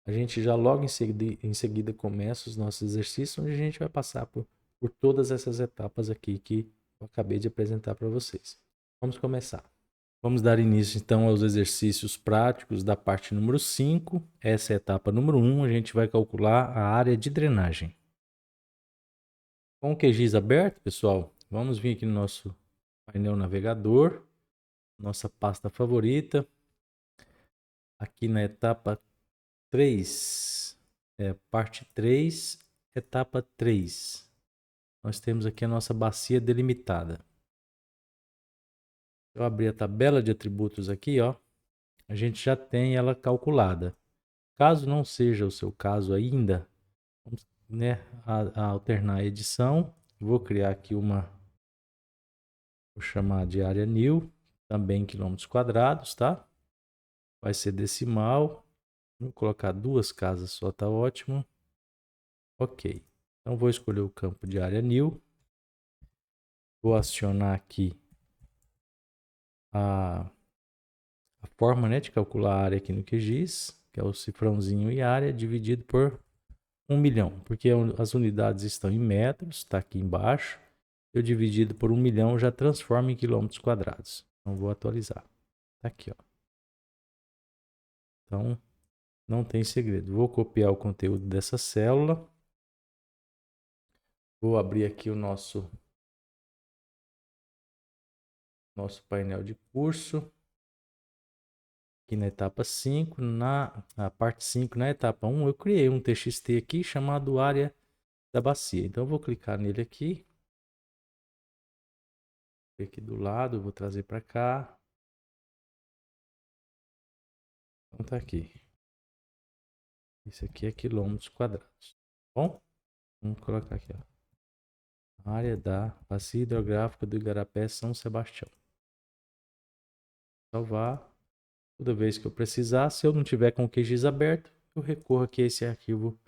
A gente já logo em seguida começa os nossos exercícios, onde a gente vai passar por todas essas etapas aqui que eu acabei de apresentar para vocês. Vamos começar. Vamos dar início então aos exercícios práticos da parte número 5. Essa é a etapa número 1, a gente vai calcular a área de drenagem. Com o QGIS aberto, pessoal, vamos vir aqui no nosso painel navegador, nossa pasta favorita. Aqui na etapa 3, parte 3, etapa 3. Nós temos aqui a nossa bacia delimitada. Eu abri a tabela de atributos aqui, ó, a gente já tem ela calculada. Caso não seja o seu caso ainda, vamos, né, a alternar a edição. Vou criar aqui vou chamar de área new, também em quilômetros quadrados, tá? Vai ser decimal. Vou colocar 2 casas só, tá ótimo. Ok. Então vou escolher o campo de área new. Vou acionar aqui a forma, né, de calcular a área aqui no QGIS, que é o cifrãozinho e área dividido por 1 milhão, porque as unidades estão em metros, está aqui embaixo. Eu dividido por 1 milhão já transforma em quilômetros quadrados. Então vou atualizar. Tá aqui, ó. Então não tem segredo. Vou copiar o conteúdo dessa célula. Vou abrir aqui o nosso painel de curso. Aqui na etapa 5, na parte 5, na etapa 1, eu criei um TXT aqui chamado área da bacia. Então eu vou clicar nele aqui. Aqui do lado, vou trazer para cá. Então tá aqui. Isso aqui é quilômetros quadrados. Bom, vamos colocar aqui, ó. Área da bacia hidrográfica do Igarapé São Sebastião. Salvar. Toda vez que eu precisar, se eu não tiver com o QGIS aberto, eu recorro aqui a esse arquivo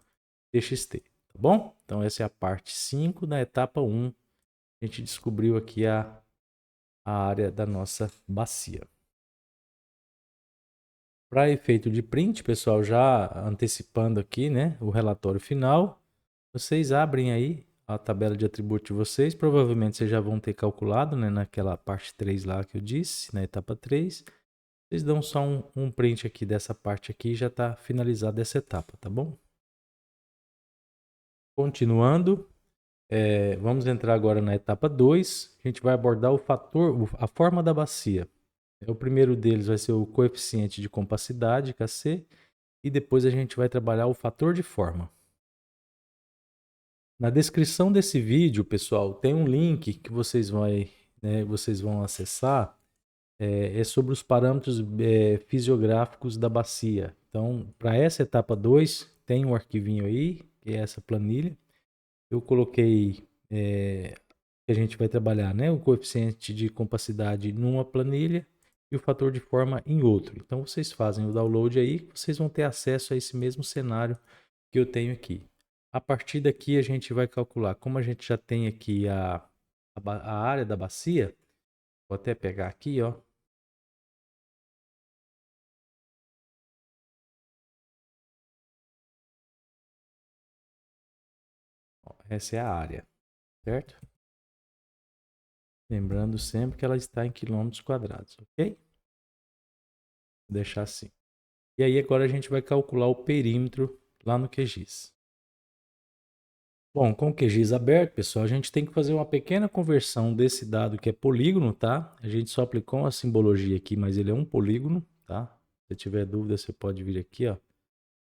txt, tá bom? Então essa é a parte 5 da etapa 1. A gente descobriu aqui a área da nossa bacia. Para efeito de print, pessoal, já antecipando aqui, né, o relatório final, vocês abrem aí a tabela de atributos de vocês. Provavelmente vocês já vão ter calculado, né, naquela parte 3 lá que eu disse, na etapa 3. Vocês dão só um print aqui dessa parte aqui e já está finalizada essa etapa, tá bom? Continuando, vamos entrar agora na etapa 2. A gente vai abordar a forma da bacia. O primeiro deles vai ser o coeficiente de compacidade, KC, e depois a gente vai trabalhar o fator de forma. Na descrição desse vídeo, pessoal, tem um link que vocês vão acessar, é sobre os parâmetros fisiográficos da bacia. Então, para essa etapa 2, tem um arquivinho aí, que é essa planilha. Eu coloquei que a gente vai trabalhar, né, o coeficiente de compacidade numa planilha e o fator de forma em outro. Então vocês fazem o download aí, vocês vão ter acesso a esse mesmo cenário que eu tenho aqui. A partir daqui a gente vai calcular, como a gente já tem aqui a área da bacia, vou até pegar aqui, ó. Essa é a área, certo? Lembrando sempre que ela está em quilômetros quadrados, ok? Vou deixar assim. E aí agora a gente vai calcular o perímetro lá no QGIS. Bom, com o QGIS aberto, pessoal, a gente tem que fazer uma pequena conversão desse dado que é polígono, tá? A gente só aplicou uma simbologia aqui, mas ele é um polígono, tá? Se tiver dúvida, você pode vir aqui, ó,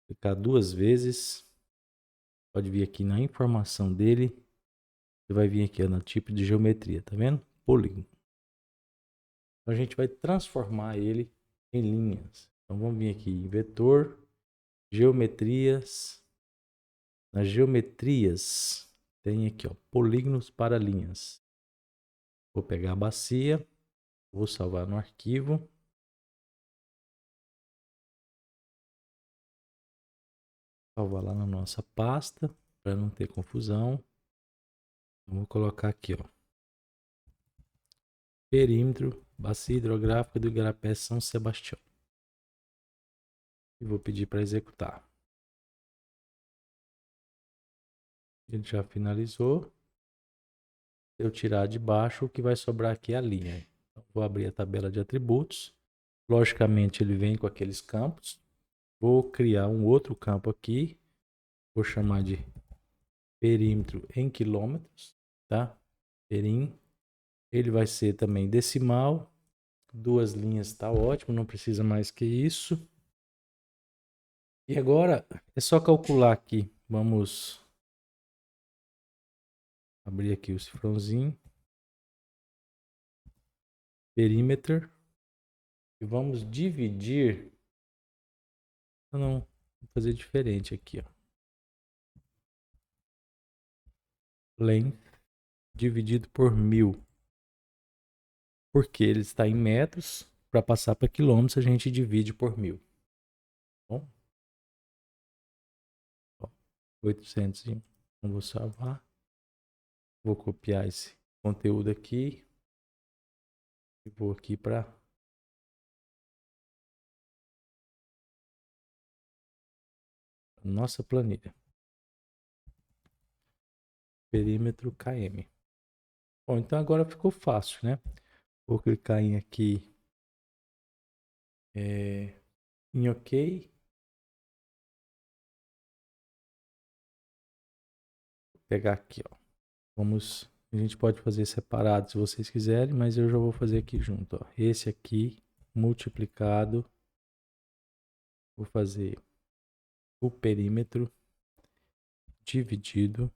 clicar 2 vezes. Pode vir aqui na informação dele. Você vai vir aqui, ó, no tipo de geometria, tá vendo? Polígono. Então a gente vai transformar ele em linhas. Então vamos vir aqui em vetor, geometrias. Nas geometrias tem aqui, ó, polígonos para linhas. Vou pegar a bacia, vou salvar no arquivo. Salvar lá na nossa pasta, para não ter confusão. Vou colocar aqui, ó, perímetro, bacia hidrográfica do Igarapé São Sebastião. E vou pedir para executar. Ele já finalizou. Se eu tirar de baixo, o que vai sobrar aqui é a linha. Então, vou abrir a tabela de atributos. Logicamente, ele vem com aqueles campos. Vou criar um outro campo aqui. Vou chamar de perímetro em quilômetros, tá? Perim. Ele vai ser também decimal. 2 linhas está ótimo, não precisa mais que isso. E agora é só calcular aqui. Vamos abrir aqui o cifrãozinho. Perímetro. E vamos dividir. Não, vou fazer diferente aqui, ó. Length dividido por 1000. Porque ele está em metros. Para passar para quilômetros, a gente divide por 1000. Bom? 801. Então, vou salvar. Vou copiar esse conteúdo aqui. E vou aqui para nossa planilha. Perímetro km. Bom, então agora ficou fácil, né? Vou clicar em aqui em OK. Vou pegar aqui, ó. A gente pode fazer separado se vocês quiserem, mas eu já vou fazer aqui junto, ó. Esse aqui multiplicado. Vou fazer o perímetro dividido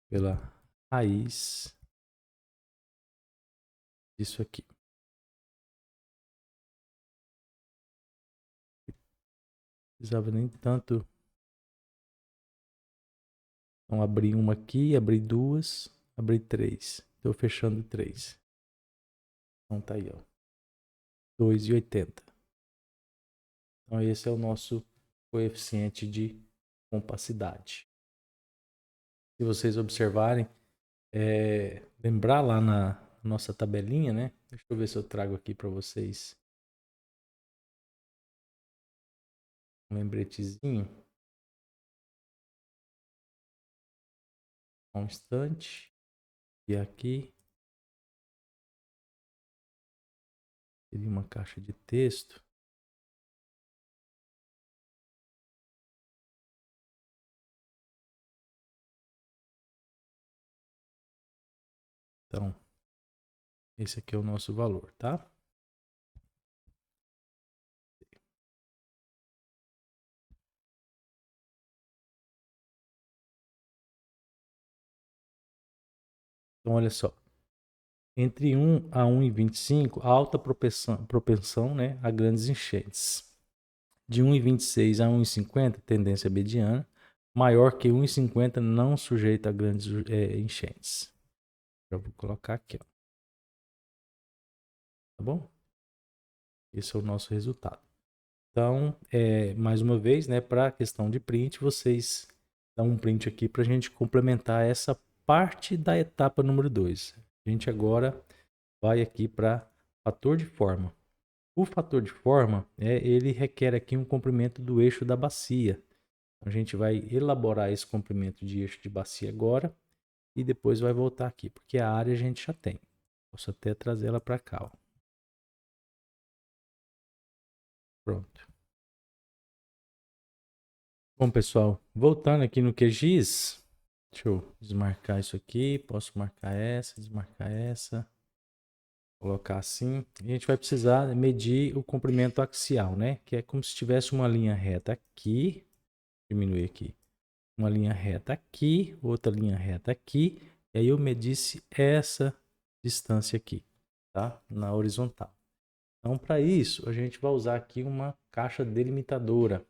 pela raiz disso aqui. Não precisava nem tanto. Então, abri uma aqui, abri 2, abri 3. Estou fechando 3. Então tá aí, ó. 2,80. Então esse é o nosso coeficiente de compacidade. Se vocês observarem, lembrar lá na nossa tabelinha, né? Deixa eu ver se eu trago aqui para vocês um lembretezinho. Um instante. E aqui teria uma caixa de texto. Então, esse aqui é o nosso valor, tá? Então, olha só. Entre 1 a 1,25, alta propensão, né, a grandes enchentes. De 1,26 a 1,50, tendência mediana. Maior que 1,50, não sujeito a grandes enchentes. Já vou colocar aqui, ó. Tá bom? Esse é o nosso resultado. Então, mais uma vez, né, para a questão de print, vocês dão um print aqui para a gente complementar essa parte da etapa número 2. A gente agora vai aqui para fator de forma. O fator de forma, ele requer aqui um comprimento do eixo da bacia. A gente vai elaborar esse comprimento de eixo de bacia agora e depois vai voltar aqui, porque a área a gente já tem. Posso até trazer ela para cá, ó. Pronto. Bom, pessoal, voltando aqui no QGIS, deixa eu desmarcar isso aqui, posso marcar essa, desmarcar essa, colocar assim. A gente vai precisar medir o comprimento axial, né? Que é como se tivesse uma linha reta aqui, diminuir aqui, uma linha reta aqui, outra linha reta aqui, e aí eu medisse essa distância aqui, tá? Na horizontal. Então, para isso, a gente vai usar aqui uma caixa delimitadora.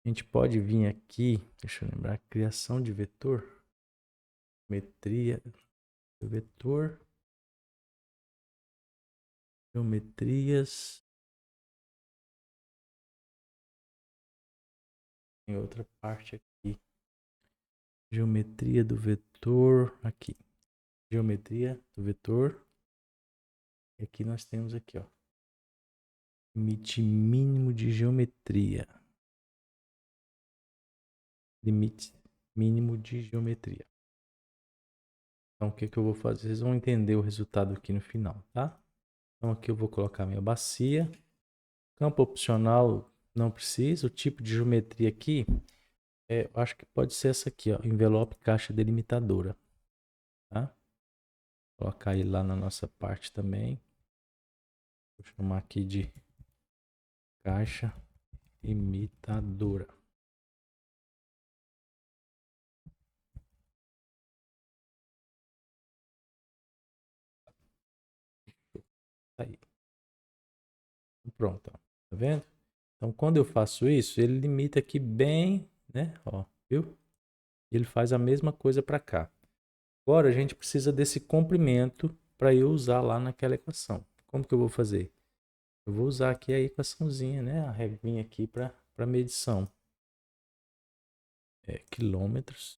A gente pode vir aqui, deixa eu lembrar, criação de vetor, metria, vetor, geometrias, em outra parte aqui, geometria do vetor, aqui, geometria do vetor, e aqui nós temos aqui, ó, limite mínimo de geometria, limite mínimo de geometria. Então, o que eu vou fazer? Vocês vão entender o resultado aqui no final, tá? Então, aqui eu vou colocar minha bacia. Campo opcional, não precisa. O tipo de geometria aqui, eu acho que pode ser essa aqui, ó, envelope caixa delimitadora. Tá? Vou colocar ele lá na nossa parte também. Vou chamar aqui de caixa imitadora. Tá aí. Pronto, ó. Tá vendo? Então, quando eu faço isso, ele limita aqui bem, né? Ó, viu? Ele faz a mesma coisa para cá. Agora, a gente precisa desse comprimento para eu usar lá naquela equação. Como que eu vou fazer? Eu vou usar aqui a equaçãozinha, né? A regrinha aqui para medição. Quilômetros.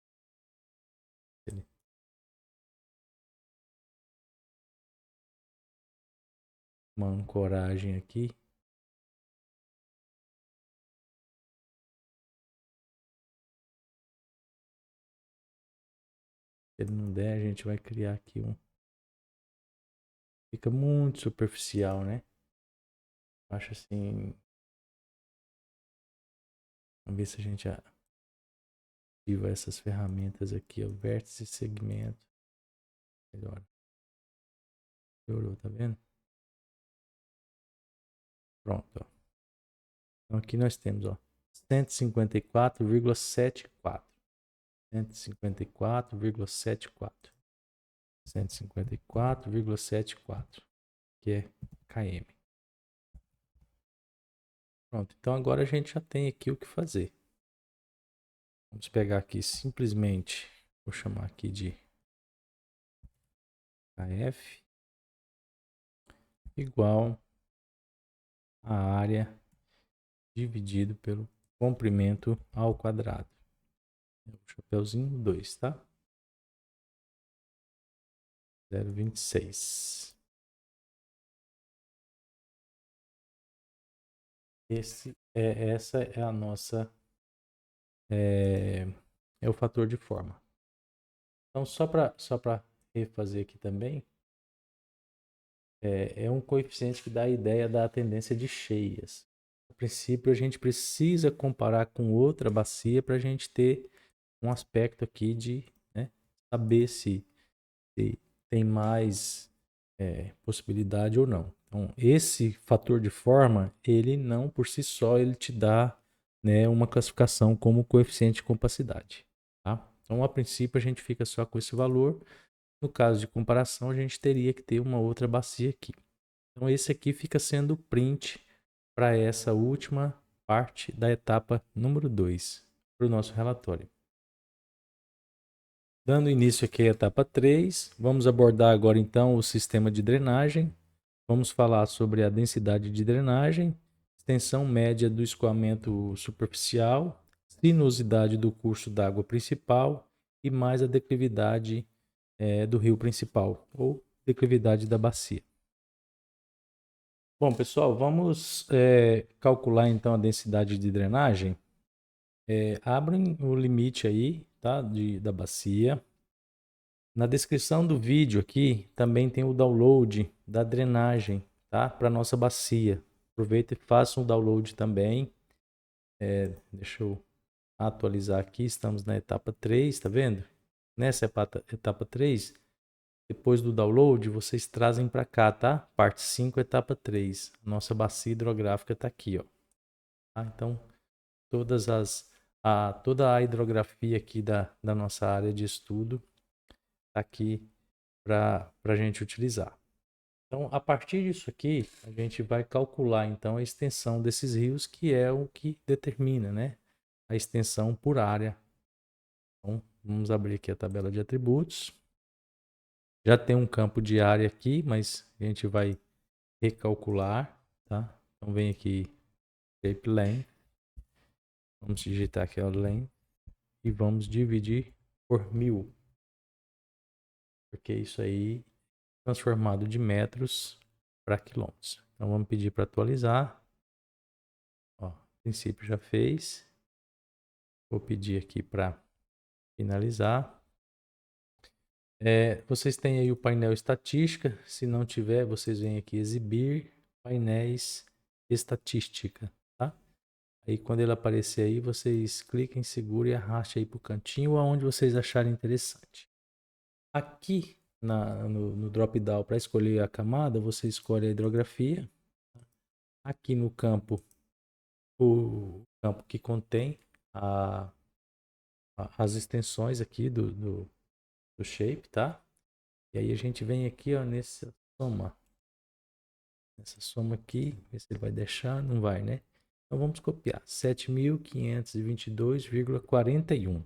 Uma ancoragem aqui. Se ele não der, a gente vai criar aqui um. Fica muito superficial, né? Acho assim. Vamos ver se a gente ativa essas ferramentas aqui, ó. Vértice e segmento. Melhor. Melhorou, tá vendo? Pronto, ó. Então aqui nós temos, ó, 154,74. 154,74. 154,74, que é km. Pronto, então agora a gente já tem aqui o que fazer. Vamos pegar aqui simplesmente, vou chamar aqui de KF. igual a área dividido pelo comprimento ao quadrado. O chapeuzinho 2, tá? 0,26. Essa é a nossa, é o fator de forma. Então, só para refazer aqui também, é um coeficiente que dá a ideia da tendência de cheias. A princípio, a gente precisa comparar com outra bacia para a gente ter um aspecto aqui de, né, saber se tem mais possibilidade ou não. Então, esse fator de forma, ele não por si só, ele te dá, né, uma classificação como coeficiente de compacidade. Tá? Então, a princípio, a gente fica só com esse valor. No caso de comparação, a gente teria que ter uma outra bacia aqui. Então, esse aqui fica sendo o print para essa última parte da etapa número 2, para o nosso relatório. Dando início aqui à etapa 3, vamos abordar agora então o sistema de drenagem. Vamos falar sobre a densidade de drenagem, extensão média do escoamento superficial, sinuosidade do curso d'água principal e mais a declividade do rio principal, ou declividade da bacia. Bom, pessoal, vamos calcular então a densidade de drenagem. Abrem o limite aí, tá, da bacia. Na descrição do vídeo aqui também tem o download da drenagem, tá, para nossa bacia. Aproveita e faça um download também. Deixa eu atualizar aqui, estamos na etapa 3, tá vendo? Nessa etapa 3, depois do download, vocês trazem para cá, tá? Parte 5, etapa 3. Nossa bacia hidrográfica está aqui, ó. Tá? Então, toda a hidrografia aqui da nossa área de estudo está aqui para a gente utilizar. Então, a partir disso aqui, a gente vai calcular então a extensão desses rios, que é o que determina, né, a extensão por área. Então, vamos abrir aqui a tabela de atributos. Já tem um campo de área aqui, mas a gente vai recalcular, tá? Então, vem aqui shape length. Vamos digitar aqui a length e vamos dividir por 1000. Porque isso aí transformado de metros para quilômetros. Então vamos pedir para atualizar. Ó, a princípio já fez. Vou pedir aqui para finalizar. Vocês têm aí o painel estatística. Se não tiver, vocês vêm aqui exibir painéis estatística, tá? Aí quando ele aparecer aí, vocês cliquem, segurem e arrastem aí para o cantinho aonde vocês acharem interessante. Aqui no drop-down para escolher a camada, você escolhe a hidrografia. Aqui no campo, o campo que contém as extensões aqui do shape, tá? E aí a gente vem aqui, ó, nessa soma. Nessa soma aqui, ver se ele vai deixar, não vai, né? Então vamos copiar, 7.522,41.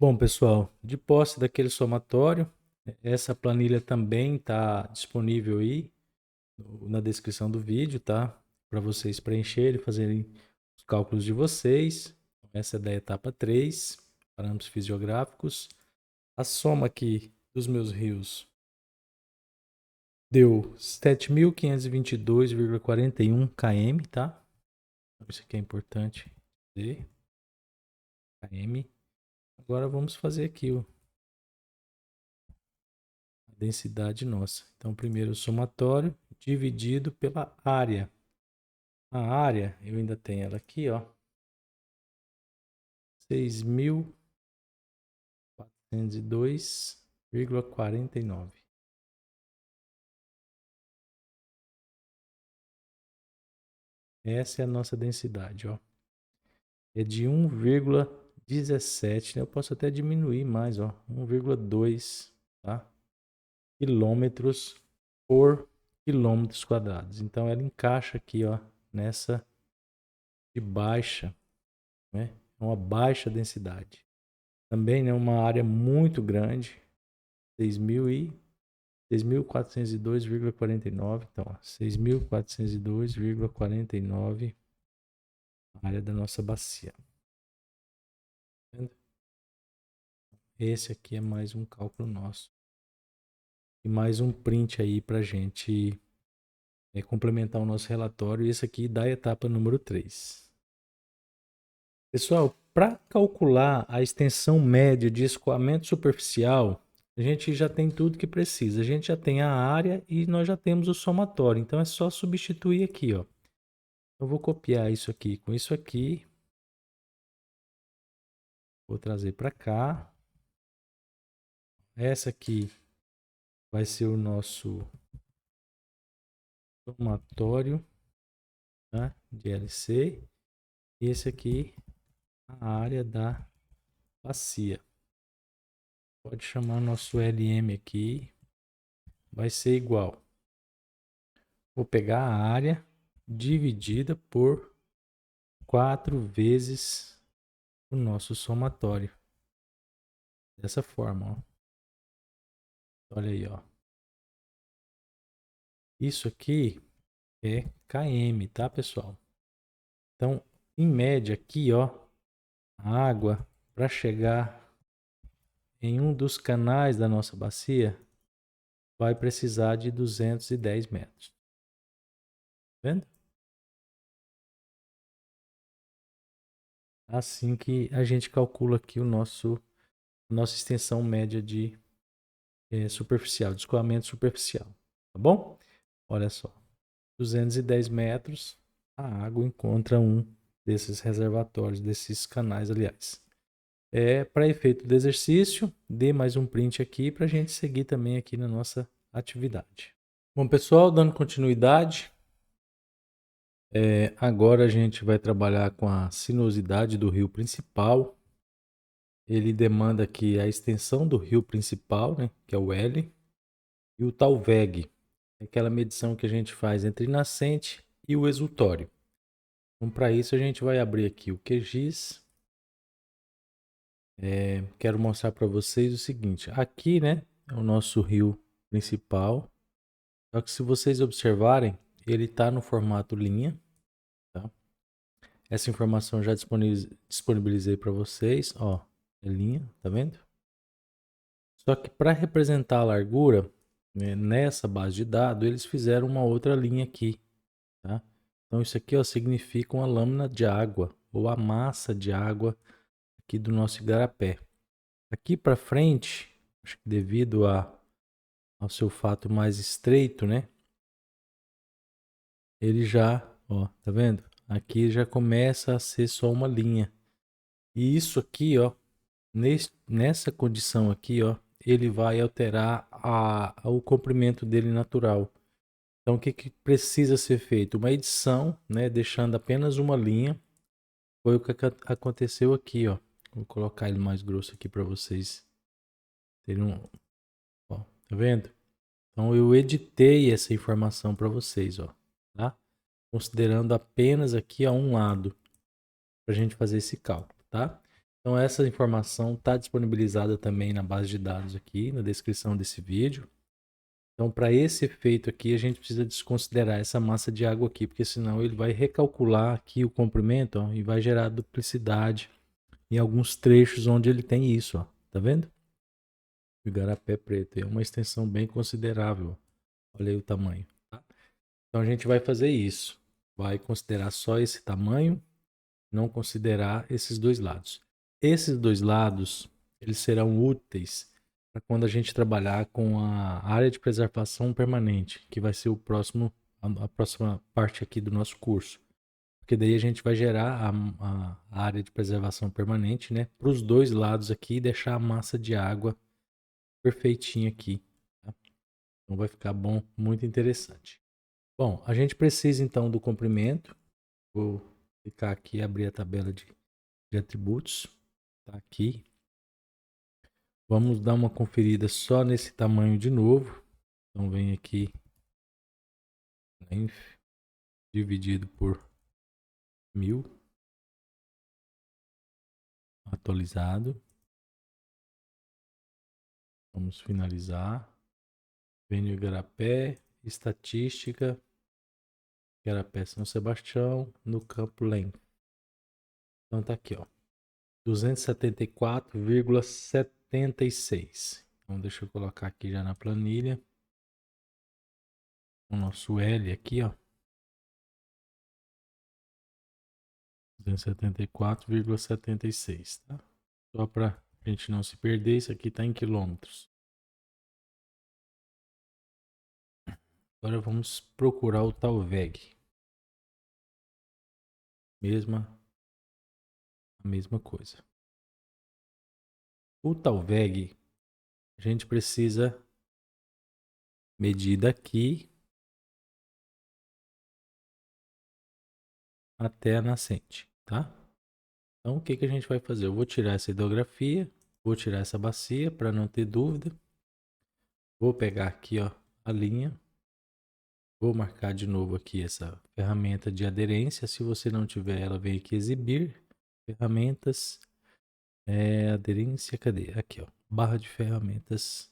Bom, pessoal, de posse daquele somatório, essa planilha também está disponível aí na descrição do vídeo, tá? Para vocês preencherem, fazerem os cálculos de vocês. Essa é da etapa 3, parâmetros fisiográficos. A soma aqui dos meus rios deu 7.522,41 km, tá? Isso aqui é importante dizer. km. Agora vamos fazer aqui a densidade nossa. Então, primeiro o somatório dividido pela área. A área, eu ainda tenho ela aqui, ó. 6.402,49. Essa é a nossa densidade, ó. É de 1,17, né? Eu posso até diminuir mais, ó. 1,2, tá? Quilômetros por quilômetros quadrados. Então ela encaixa aqui, ó, nessa de baixa, né? Uma baixa densidade. Também, né, uma área muito grande, 6.000 e 6.402,49. Então, ó, 6.402,49 a área da nossa bacia. Tá vendo? Esse aqui é mais um cálculo nosso. E mais um print aí para a gente complementar o nosso relatório. E esse aqui da etapa número 3. Pessoal, para calcular a extensão média de escoamento superficial, a gente já tem tudo que precisa. A gente já tem a área e nós já temos o somatório. Então é só substituir aqui, ó. Eu vou copiar isso aqui com isso aqui. Vou trazer para cá. Essa aqui vai ser o nosso somatório, tá? De LC. E esse aqui, a área da bacia. Pode chamar nosso LM aqui. Vai ser igual. Vou pegar a área dividida por 4 vezes o nosso somatório. Dessa forma, ó. Olha aí, ó. Isso aqui é km, tá, pessoal? Então, em média aqui, ó, a água para chegar em um dos canais da nossa bacia vai precisar de 210 metros. Tá vendo? Assim que a gente calcula aqui nossa extensão média de superficial, de escoamento superficial. Tá bom? Olha só. 210 metros, a água encontra um desses reservatórios, desses canais, aliás. Para efeito do exercício, dê mais um print aqui para a gente seguir também aqui na nossa atividade. Bom, pessoal, dando continuidade, agora a gente vai trabalhar com a sinuosidade do rio principal. Ele demanda aqui a extensão do rio principal, né, que é o L, e o tal VEG, aquela medição que a gente faz entre nascente e o exultório. Então, para isso, a gente vai abrir aqui o QGIS. Quero mostrar para vocês o seguinte. Aqui, né, é o nosso rio principal. Só que se vocês observarem, ele está no formato linha. Tá? Essa informação eu já disponibilizei para vocês. Ó, é linha, tá vendo? Só que para representar a largura, né, nessa base de dados, eles fizeram uma outra linha aqui. Tá? Então, isso aqui ó, significa uma lâmina de água, ou a massa de água aqui do nosso igarapé. Aqui para frente, acho que devido ao seu fato mais estreito, né? Ele já, ó, tá vendo? Aqui já começa a ser só uma linha. E isso aqui, ó, nessa condição aqui, ó, ele vai alterar o comprimento dele natural. Então, o que precisa ser feito? Uma edição, né, deixando apenas uma linha. Foi o que aconteceu aqui, ó. Vou colocar ele mais grosso aqui para vocês terem ó, tá vendo? Então eu editei essa informação para vocês, ó, tá? Considerando apenas aqui a um lado para a gente fazer esse cálculo, tá? Então essa informação está disponibilizada também na base de dados aqui, na descrição desse vídeo. Então para esse efeito aqui a gente precisa desconsiderar essa massa de água aqui, porque senão ele vai recalcular aqui o comprimento, ó, e vai gerar duplicidade em alguns trechos onde ele tem isso, ó, tá vendo? O igarapé preto é uma extensão bem considerável, olha aí o tamanho, tá? Então a gente vai fazer isso, vai considerar só esse tamanho, não considerar esses dois lados. Esses dois lados, eles serão úteis para quando a gente trabalhar com a área de preservação permanente, que vai ser a próxima parte aqui do nosso curso. Porque daí a gente vai gerar a área de preservação permanente, né, para os dois lados aqui e deixar a massa de água perfeitinha aqui. Tá? Então vai ficar bom, muito interessante. Bom, a gente precisa então do comprimento. Vou clicar aqui e abrir a tabela de atributos. Tá aqui. Vamos dar uma conferida só nesse tamanho de novo. Então vem aqui length dividido por 1000. Atualizado. Vamos finalizar. Vem no igarapé, estatística, igarapé São Sebastião, no campo length. Então tá aqui, ó. 274,76. Então deixa eu colocar aqui já na planilha. O nosso L aqui, ó. 274,76, tá? Só para a gente não se perder, isso aqui está em quilômetros. Agora vamos procurar o Talveg. A mesma coisa. O Talveg, a gente precisa medir daqui até a nascente, tá? Então o que que a gente vai fazer? Eu vou tirar essa hidrografia, vou tirar essa bacia para não ter dúvida. Vou pegar aqui, ó, a linha. Vou marcar de novo aqui essa ferramenta de aderência. Se você não tiver, ela vem aqui exibir. Ferramentas. Aderência, cadê? Aqui, ó. Barra de ferramentas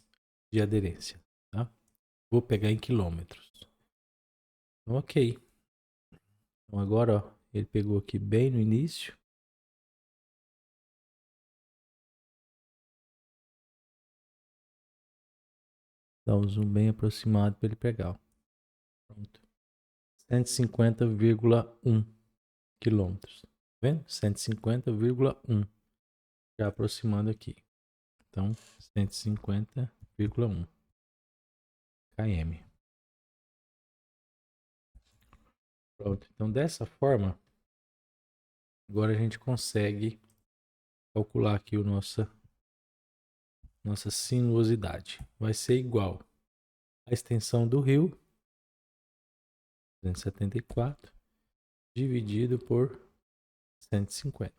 de aderência, tá? Vou pegar em quilômetros. Então, ok. Então agora, ó, ele pegou aqui bem no início. Dá um zoom bem aproximado para ele pegar, ó. Pronto. 150,1 quilômetros. Tá vendo? 150,1. Já aproximando aqui. Então, 150,1 km. Pronto. Então, dessa forma, agora a gente consegue calcular aqui nossa sinuosidade. Vai ser igual a extensão do rio, 274, dividido por 150.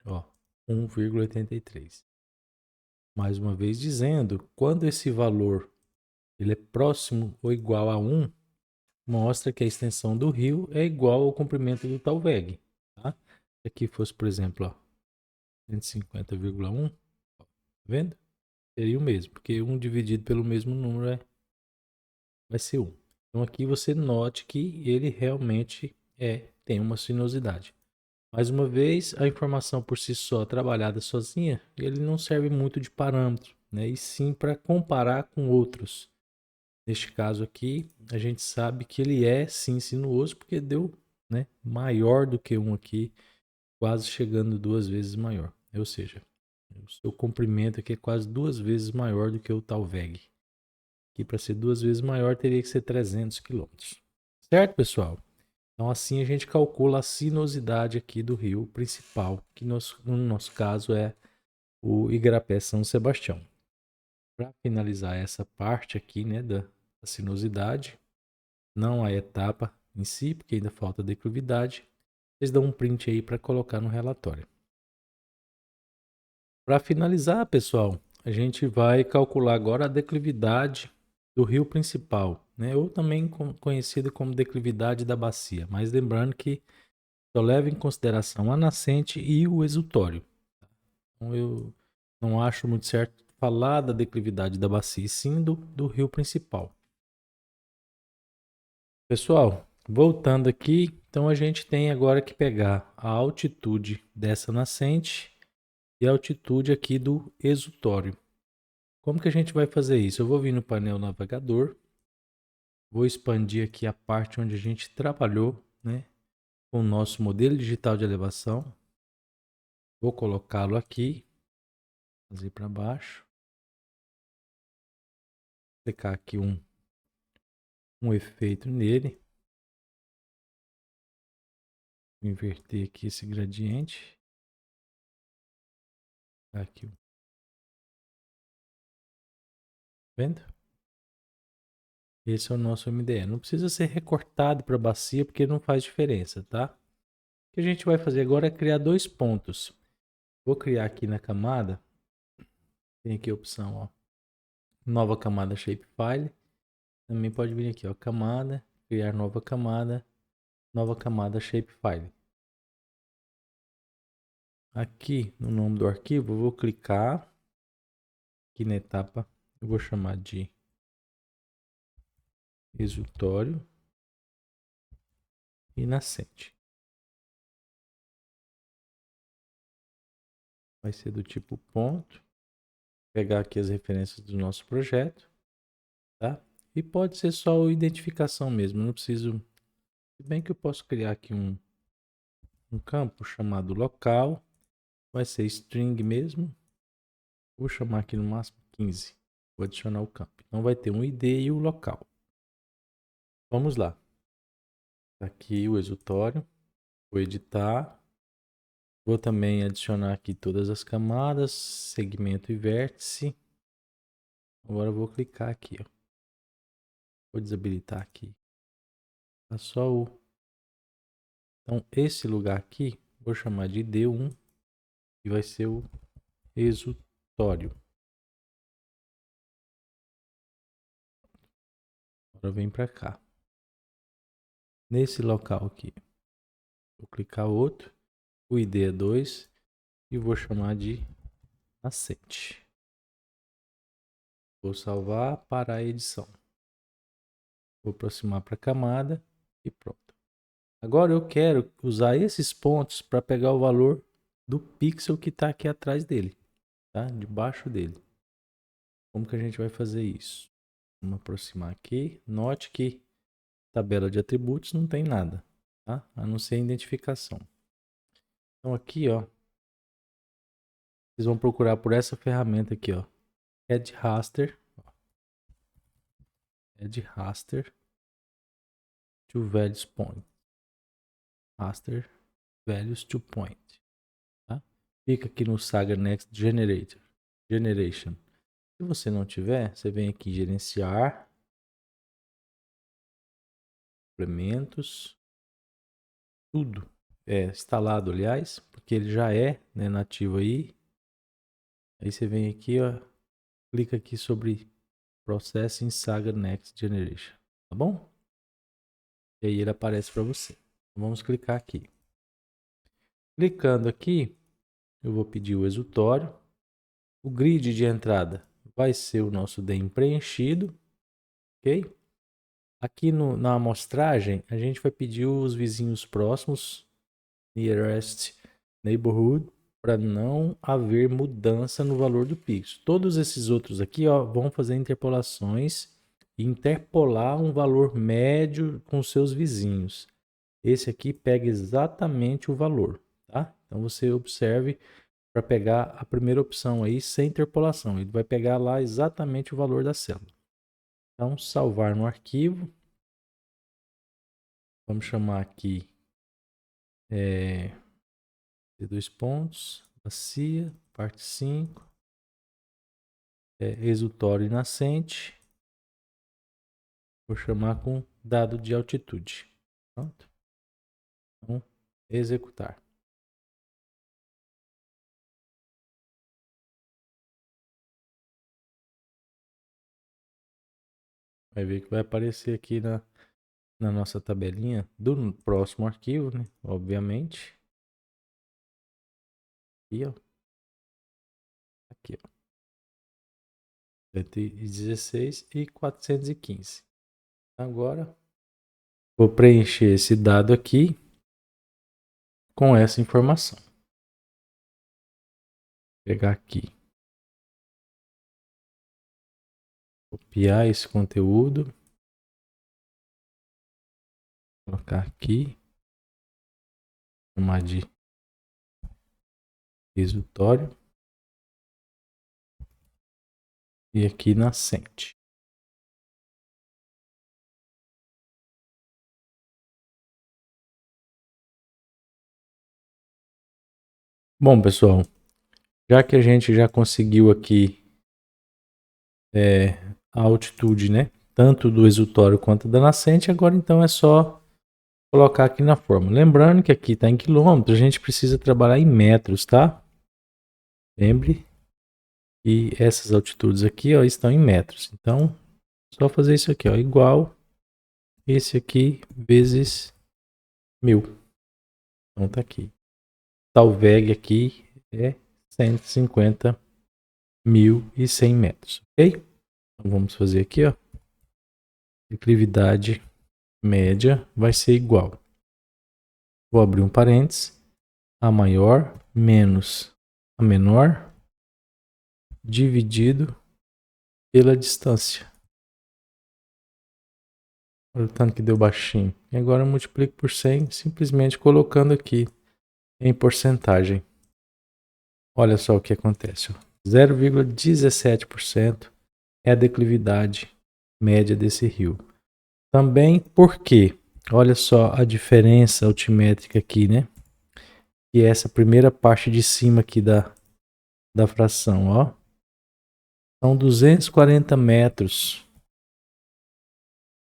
Ó, 1,83. Mais uma vez dizendo, quando esse valor ele é próximo ou igual a 1, mostra que a extensão do rio é igual ao comprimento do Talveg. Tá? Se aqui fosse, por exemplo, ó, 150,1, tá vendo? Seria o mesmo, porque 1 dividido pelo mesmo número vai ser 1. Então aqui você note que ele realmente tem uma sinuosidade. Mais uma vez, a informação por si só, trabalhada sozinha, ele não serve muito de parâmetro, né? E sim para comparar com outros. Neste caso aqui, a gente sabe que ele é sim sinuoso, porque deu, né, maior do que um aqui, quase chegando 2 vezes maior. Ou seja, o seu comprimento aqui é quase 2 vezes maior do que o Talveg. Aqui, para ser 2 vezes maior, teria que ser 300 km. Certo, pessoal? Então, assim a gente calcula a sinuosidade aqui do rio principal, que no nosso caso é o Igarapé São Sebastião. Para finalizar essa parte aqui, né, da sinuosidade, não a etapa em si, porque ainda falta declividade, vocês dão um print aí para colocar no relatório. Para finalizar, pessoal, a gente vai calcular agora a declividade do rio principal, né? Ou também conhecido como declividade da bacia. Mas lembrando que só leva em consideração a nascente e o exutório. Então eu não acho muito certo falar da declividade da bacia, e sim do rio principal. Pessoal, voltando aqui, então a gente tem agora que pegar a altitude dessa nascente e a altitude aqui do exutório. Como que a gente vai fazer isso? Eu vou vir no painel navegador, vou expandir aqui a parte onde a gente trabalhou, né, com o nosso modelo digital de elevação. Vou colocá-lo aqui, fazer para baixo, aplicar aqui um efeito nele, inverter aqui esse gradiente, aqui, vendo? Esse é o nosso MDE. Não precisa ser recortado para a bacia porque não faz diferença, tá? O que a gente vai fazer agora é criar 2 pontos. Vou criar aqui na camada, tem aqui a opção, ó, nova camada shapefile. Também pode vir aqui, ó, camada, criar nova camada shapefile. Aqui no nome do arquivo, eu vou clicar aqui na etapa, eu vou chamar de exutório e nascente. Vai ser do tipo ponto. Vou pegar aqui as referências do nosso projeto, tá? E pode ser só a identificação mesmo, não preciso... Se bem que eu posso criar aqui um campo chamado local, vai ser string mesmo. Vou chamar aqui no máximo 15. Vou adicionar o campo. Então vai ter um ID e o local. Vamos lá. Aqui o exutório. Vou editar. Vou também adicionar aqui todas as camadas, segmento e vértice. Agora eu vou clicar aqui, ó. Vou desabilitar aqui. Tá só o... Então esse lugar aqui, vou chamar de ID1 e vai ser o exutório. Agora vem para cá. Nesse local aqui, vou clicar outro. O ID é 2 e vou chamar de nascente. Vou salvar para a edição. Vou aproximar para a camada e pronto. Agora eu quero usar esses pontos para pegar o valor do pixel que está aqui atrás dele, tá? Debaixo dele. Como que a gente vai fazer isso? Vamos aproximar aqui. Note que tabela de atributos não tem nada, tá? A não ser a identificação. Então aqui, ó, vocês vão procurar por essa ferramenta aqui, ó. Add raster. Add raster to values point. Raster values to point. Tá? Fica aqui no Saga Next Generation. Se você não tiver, você vem aqui gerenciar, complementos, tudo é instalado, aliás, porque ele já é, né, nativo aí. Aí você vem aqui, ó, clica aqui sobre Processing Saga Next Generation, tá bom? E aí ele aparece para você. Vamos clicar aqui. Clicando aqui, eu vou pedir o exutório. O grid de entrada vai ser o nosso DEM preenchido, ok? Aqui na amostragem, a gente vai pedir os vizinhos próximos, nearest neighborhood, para não haver mudança no valor do pixel. Todos esses outros aqui, ó, vão fazer interpolações e interpolar um valor médio com seus vizinhos. Esse aqui pega exatamente o valor, tá? Então você observe para pegar a primeira opção aí sem interpolação. Ele vai pegar lá exatamente o valor da célula. Então, salvar no arquivo. Vamos chamar aqui dois pontos, bacia, parte 5, exutório e nascente. Vou chamar com dado de altitude. Pronto. Então, executar. Vai ver que vai aparecer aqui na nossa tabelinha do próximo arquivo, né? Obviamente. Aqui, ó. Aqui, ó. 116 e 415. Agora, vou preencher esse dado aqui com essa informação. Vou pegar aqui. Copiar esse conteúdo. Colocar aqui. Chamar de exutório. E aqui nascente. Bom, pessoal, já que a gente já conseguiu aqui a altitude, né? Tanto do exutório quanto da nascente, agora então é só colocar aqui na fórmula. Lembrando que aqui está em quilômetros, a gente precisa trabalhar em metros, tá? Lembre. E essas altitudes aqui, ó, estão em metros. Então, só fazer isso aqui, ó, igual esse aqui vezes 1000. Então tá aqui. Tal VEG aqui é 150.100 metros, ok? Então vamos fazer aqui, ó. declividade média vai ser igual. Vou abrir um parênteses. A maior menos a menor dividido pela distância. Olha o tanto que deu baixinho. E agora eu multiplico por 100, simplesmente colocando aqui em porcentagem. Olha só o que acontece. 0,17% é a declividade média desse rio. Também porque, olha só a diferença altimétrica aqui, né? Que é essa primeira parte de cima aqui da fração, ó. São 240 metros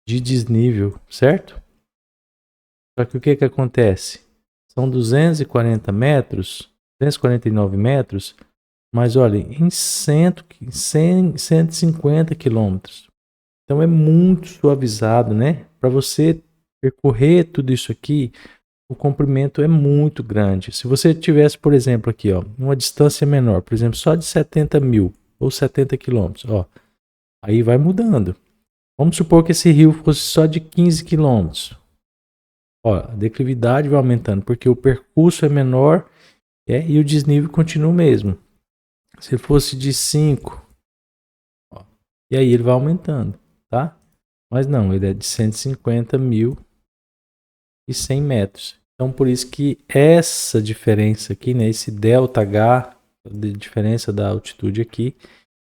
de desnível, certo? Só que o que acontece? São 240 metros, 249 metros, mas olha, em 150 quilômetros. Então é muito suavizado, né? Para você percorrer tudo isso aqui, o comprimento é muito grande. Se você tivesse, por exemplo, aqui, ó, uma distância menor, por exemplo, só de 70 mil ou 70 quilômetros, ó, aí vai mudando. Vamos supor que esse rio fosse só de 15 quilômetros. Ó, a declividade vai aumentando, porque o percurso é menor e o desnível continua o mesmo. Se fosse de 5, ó, e aí ele vai aumentando, tá? Mas não, ele é de 150 mil e 100 metros. Então, por isso que essa diferença aqui, né, esse ΔH, de diferença da altitude aqui,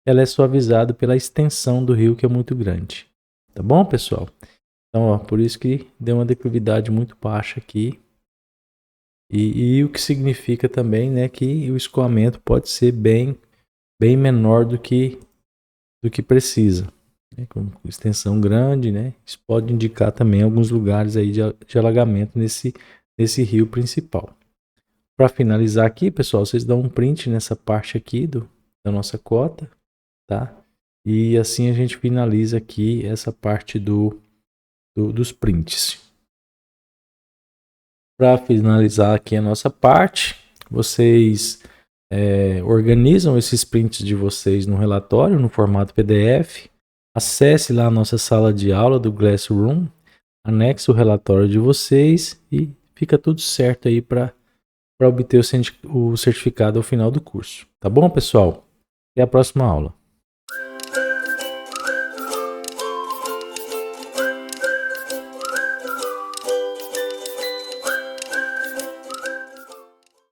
ela é suavizada pela extensão do rio, que é muito grande. Tá bom, pessoal? Então, ó, por isso que deu uma declividade muito baixa aqui. E o que significa também, né, que o escoamento pode ser bem menor do que precisa. Né, com extensão grande, né? Isso pode indicar também alguns lugares aí de alagamento nesse rio principal. Para finalizar aqui, pessoal, vocês dão um print nessa parte aqui da nossa cota, tá? E assim a gente finaliza aqui essa parte dos prints. Para finalizar aqui a nossa parte, vocês organizam esses prints de vocês no relatório, no formato PDF. Acesse lá a nossa sala de aula do Classroom, anexe o relatório de vocês e fica tudo certo aí para obter o certificado ao final do curso. Tá bom, pessoal? Até a próxima aula.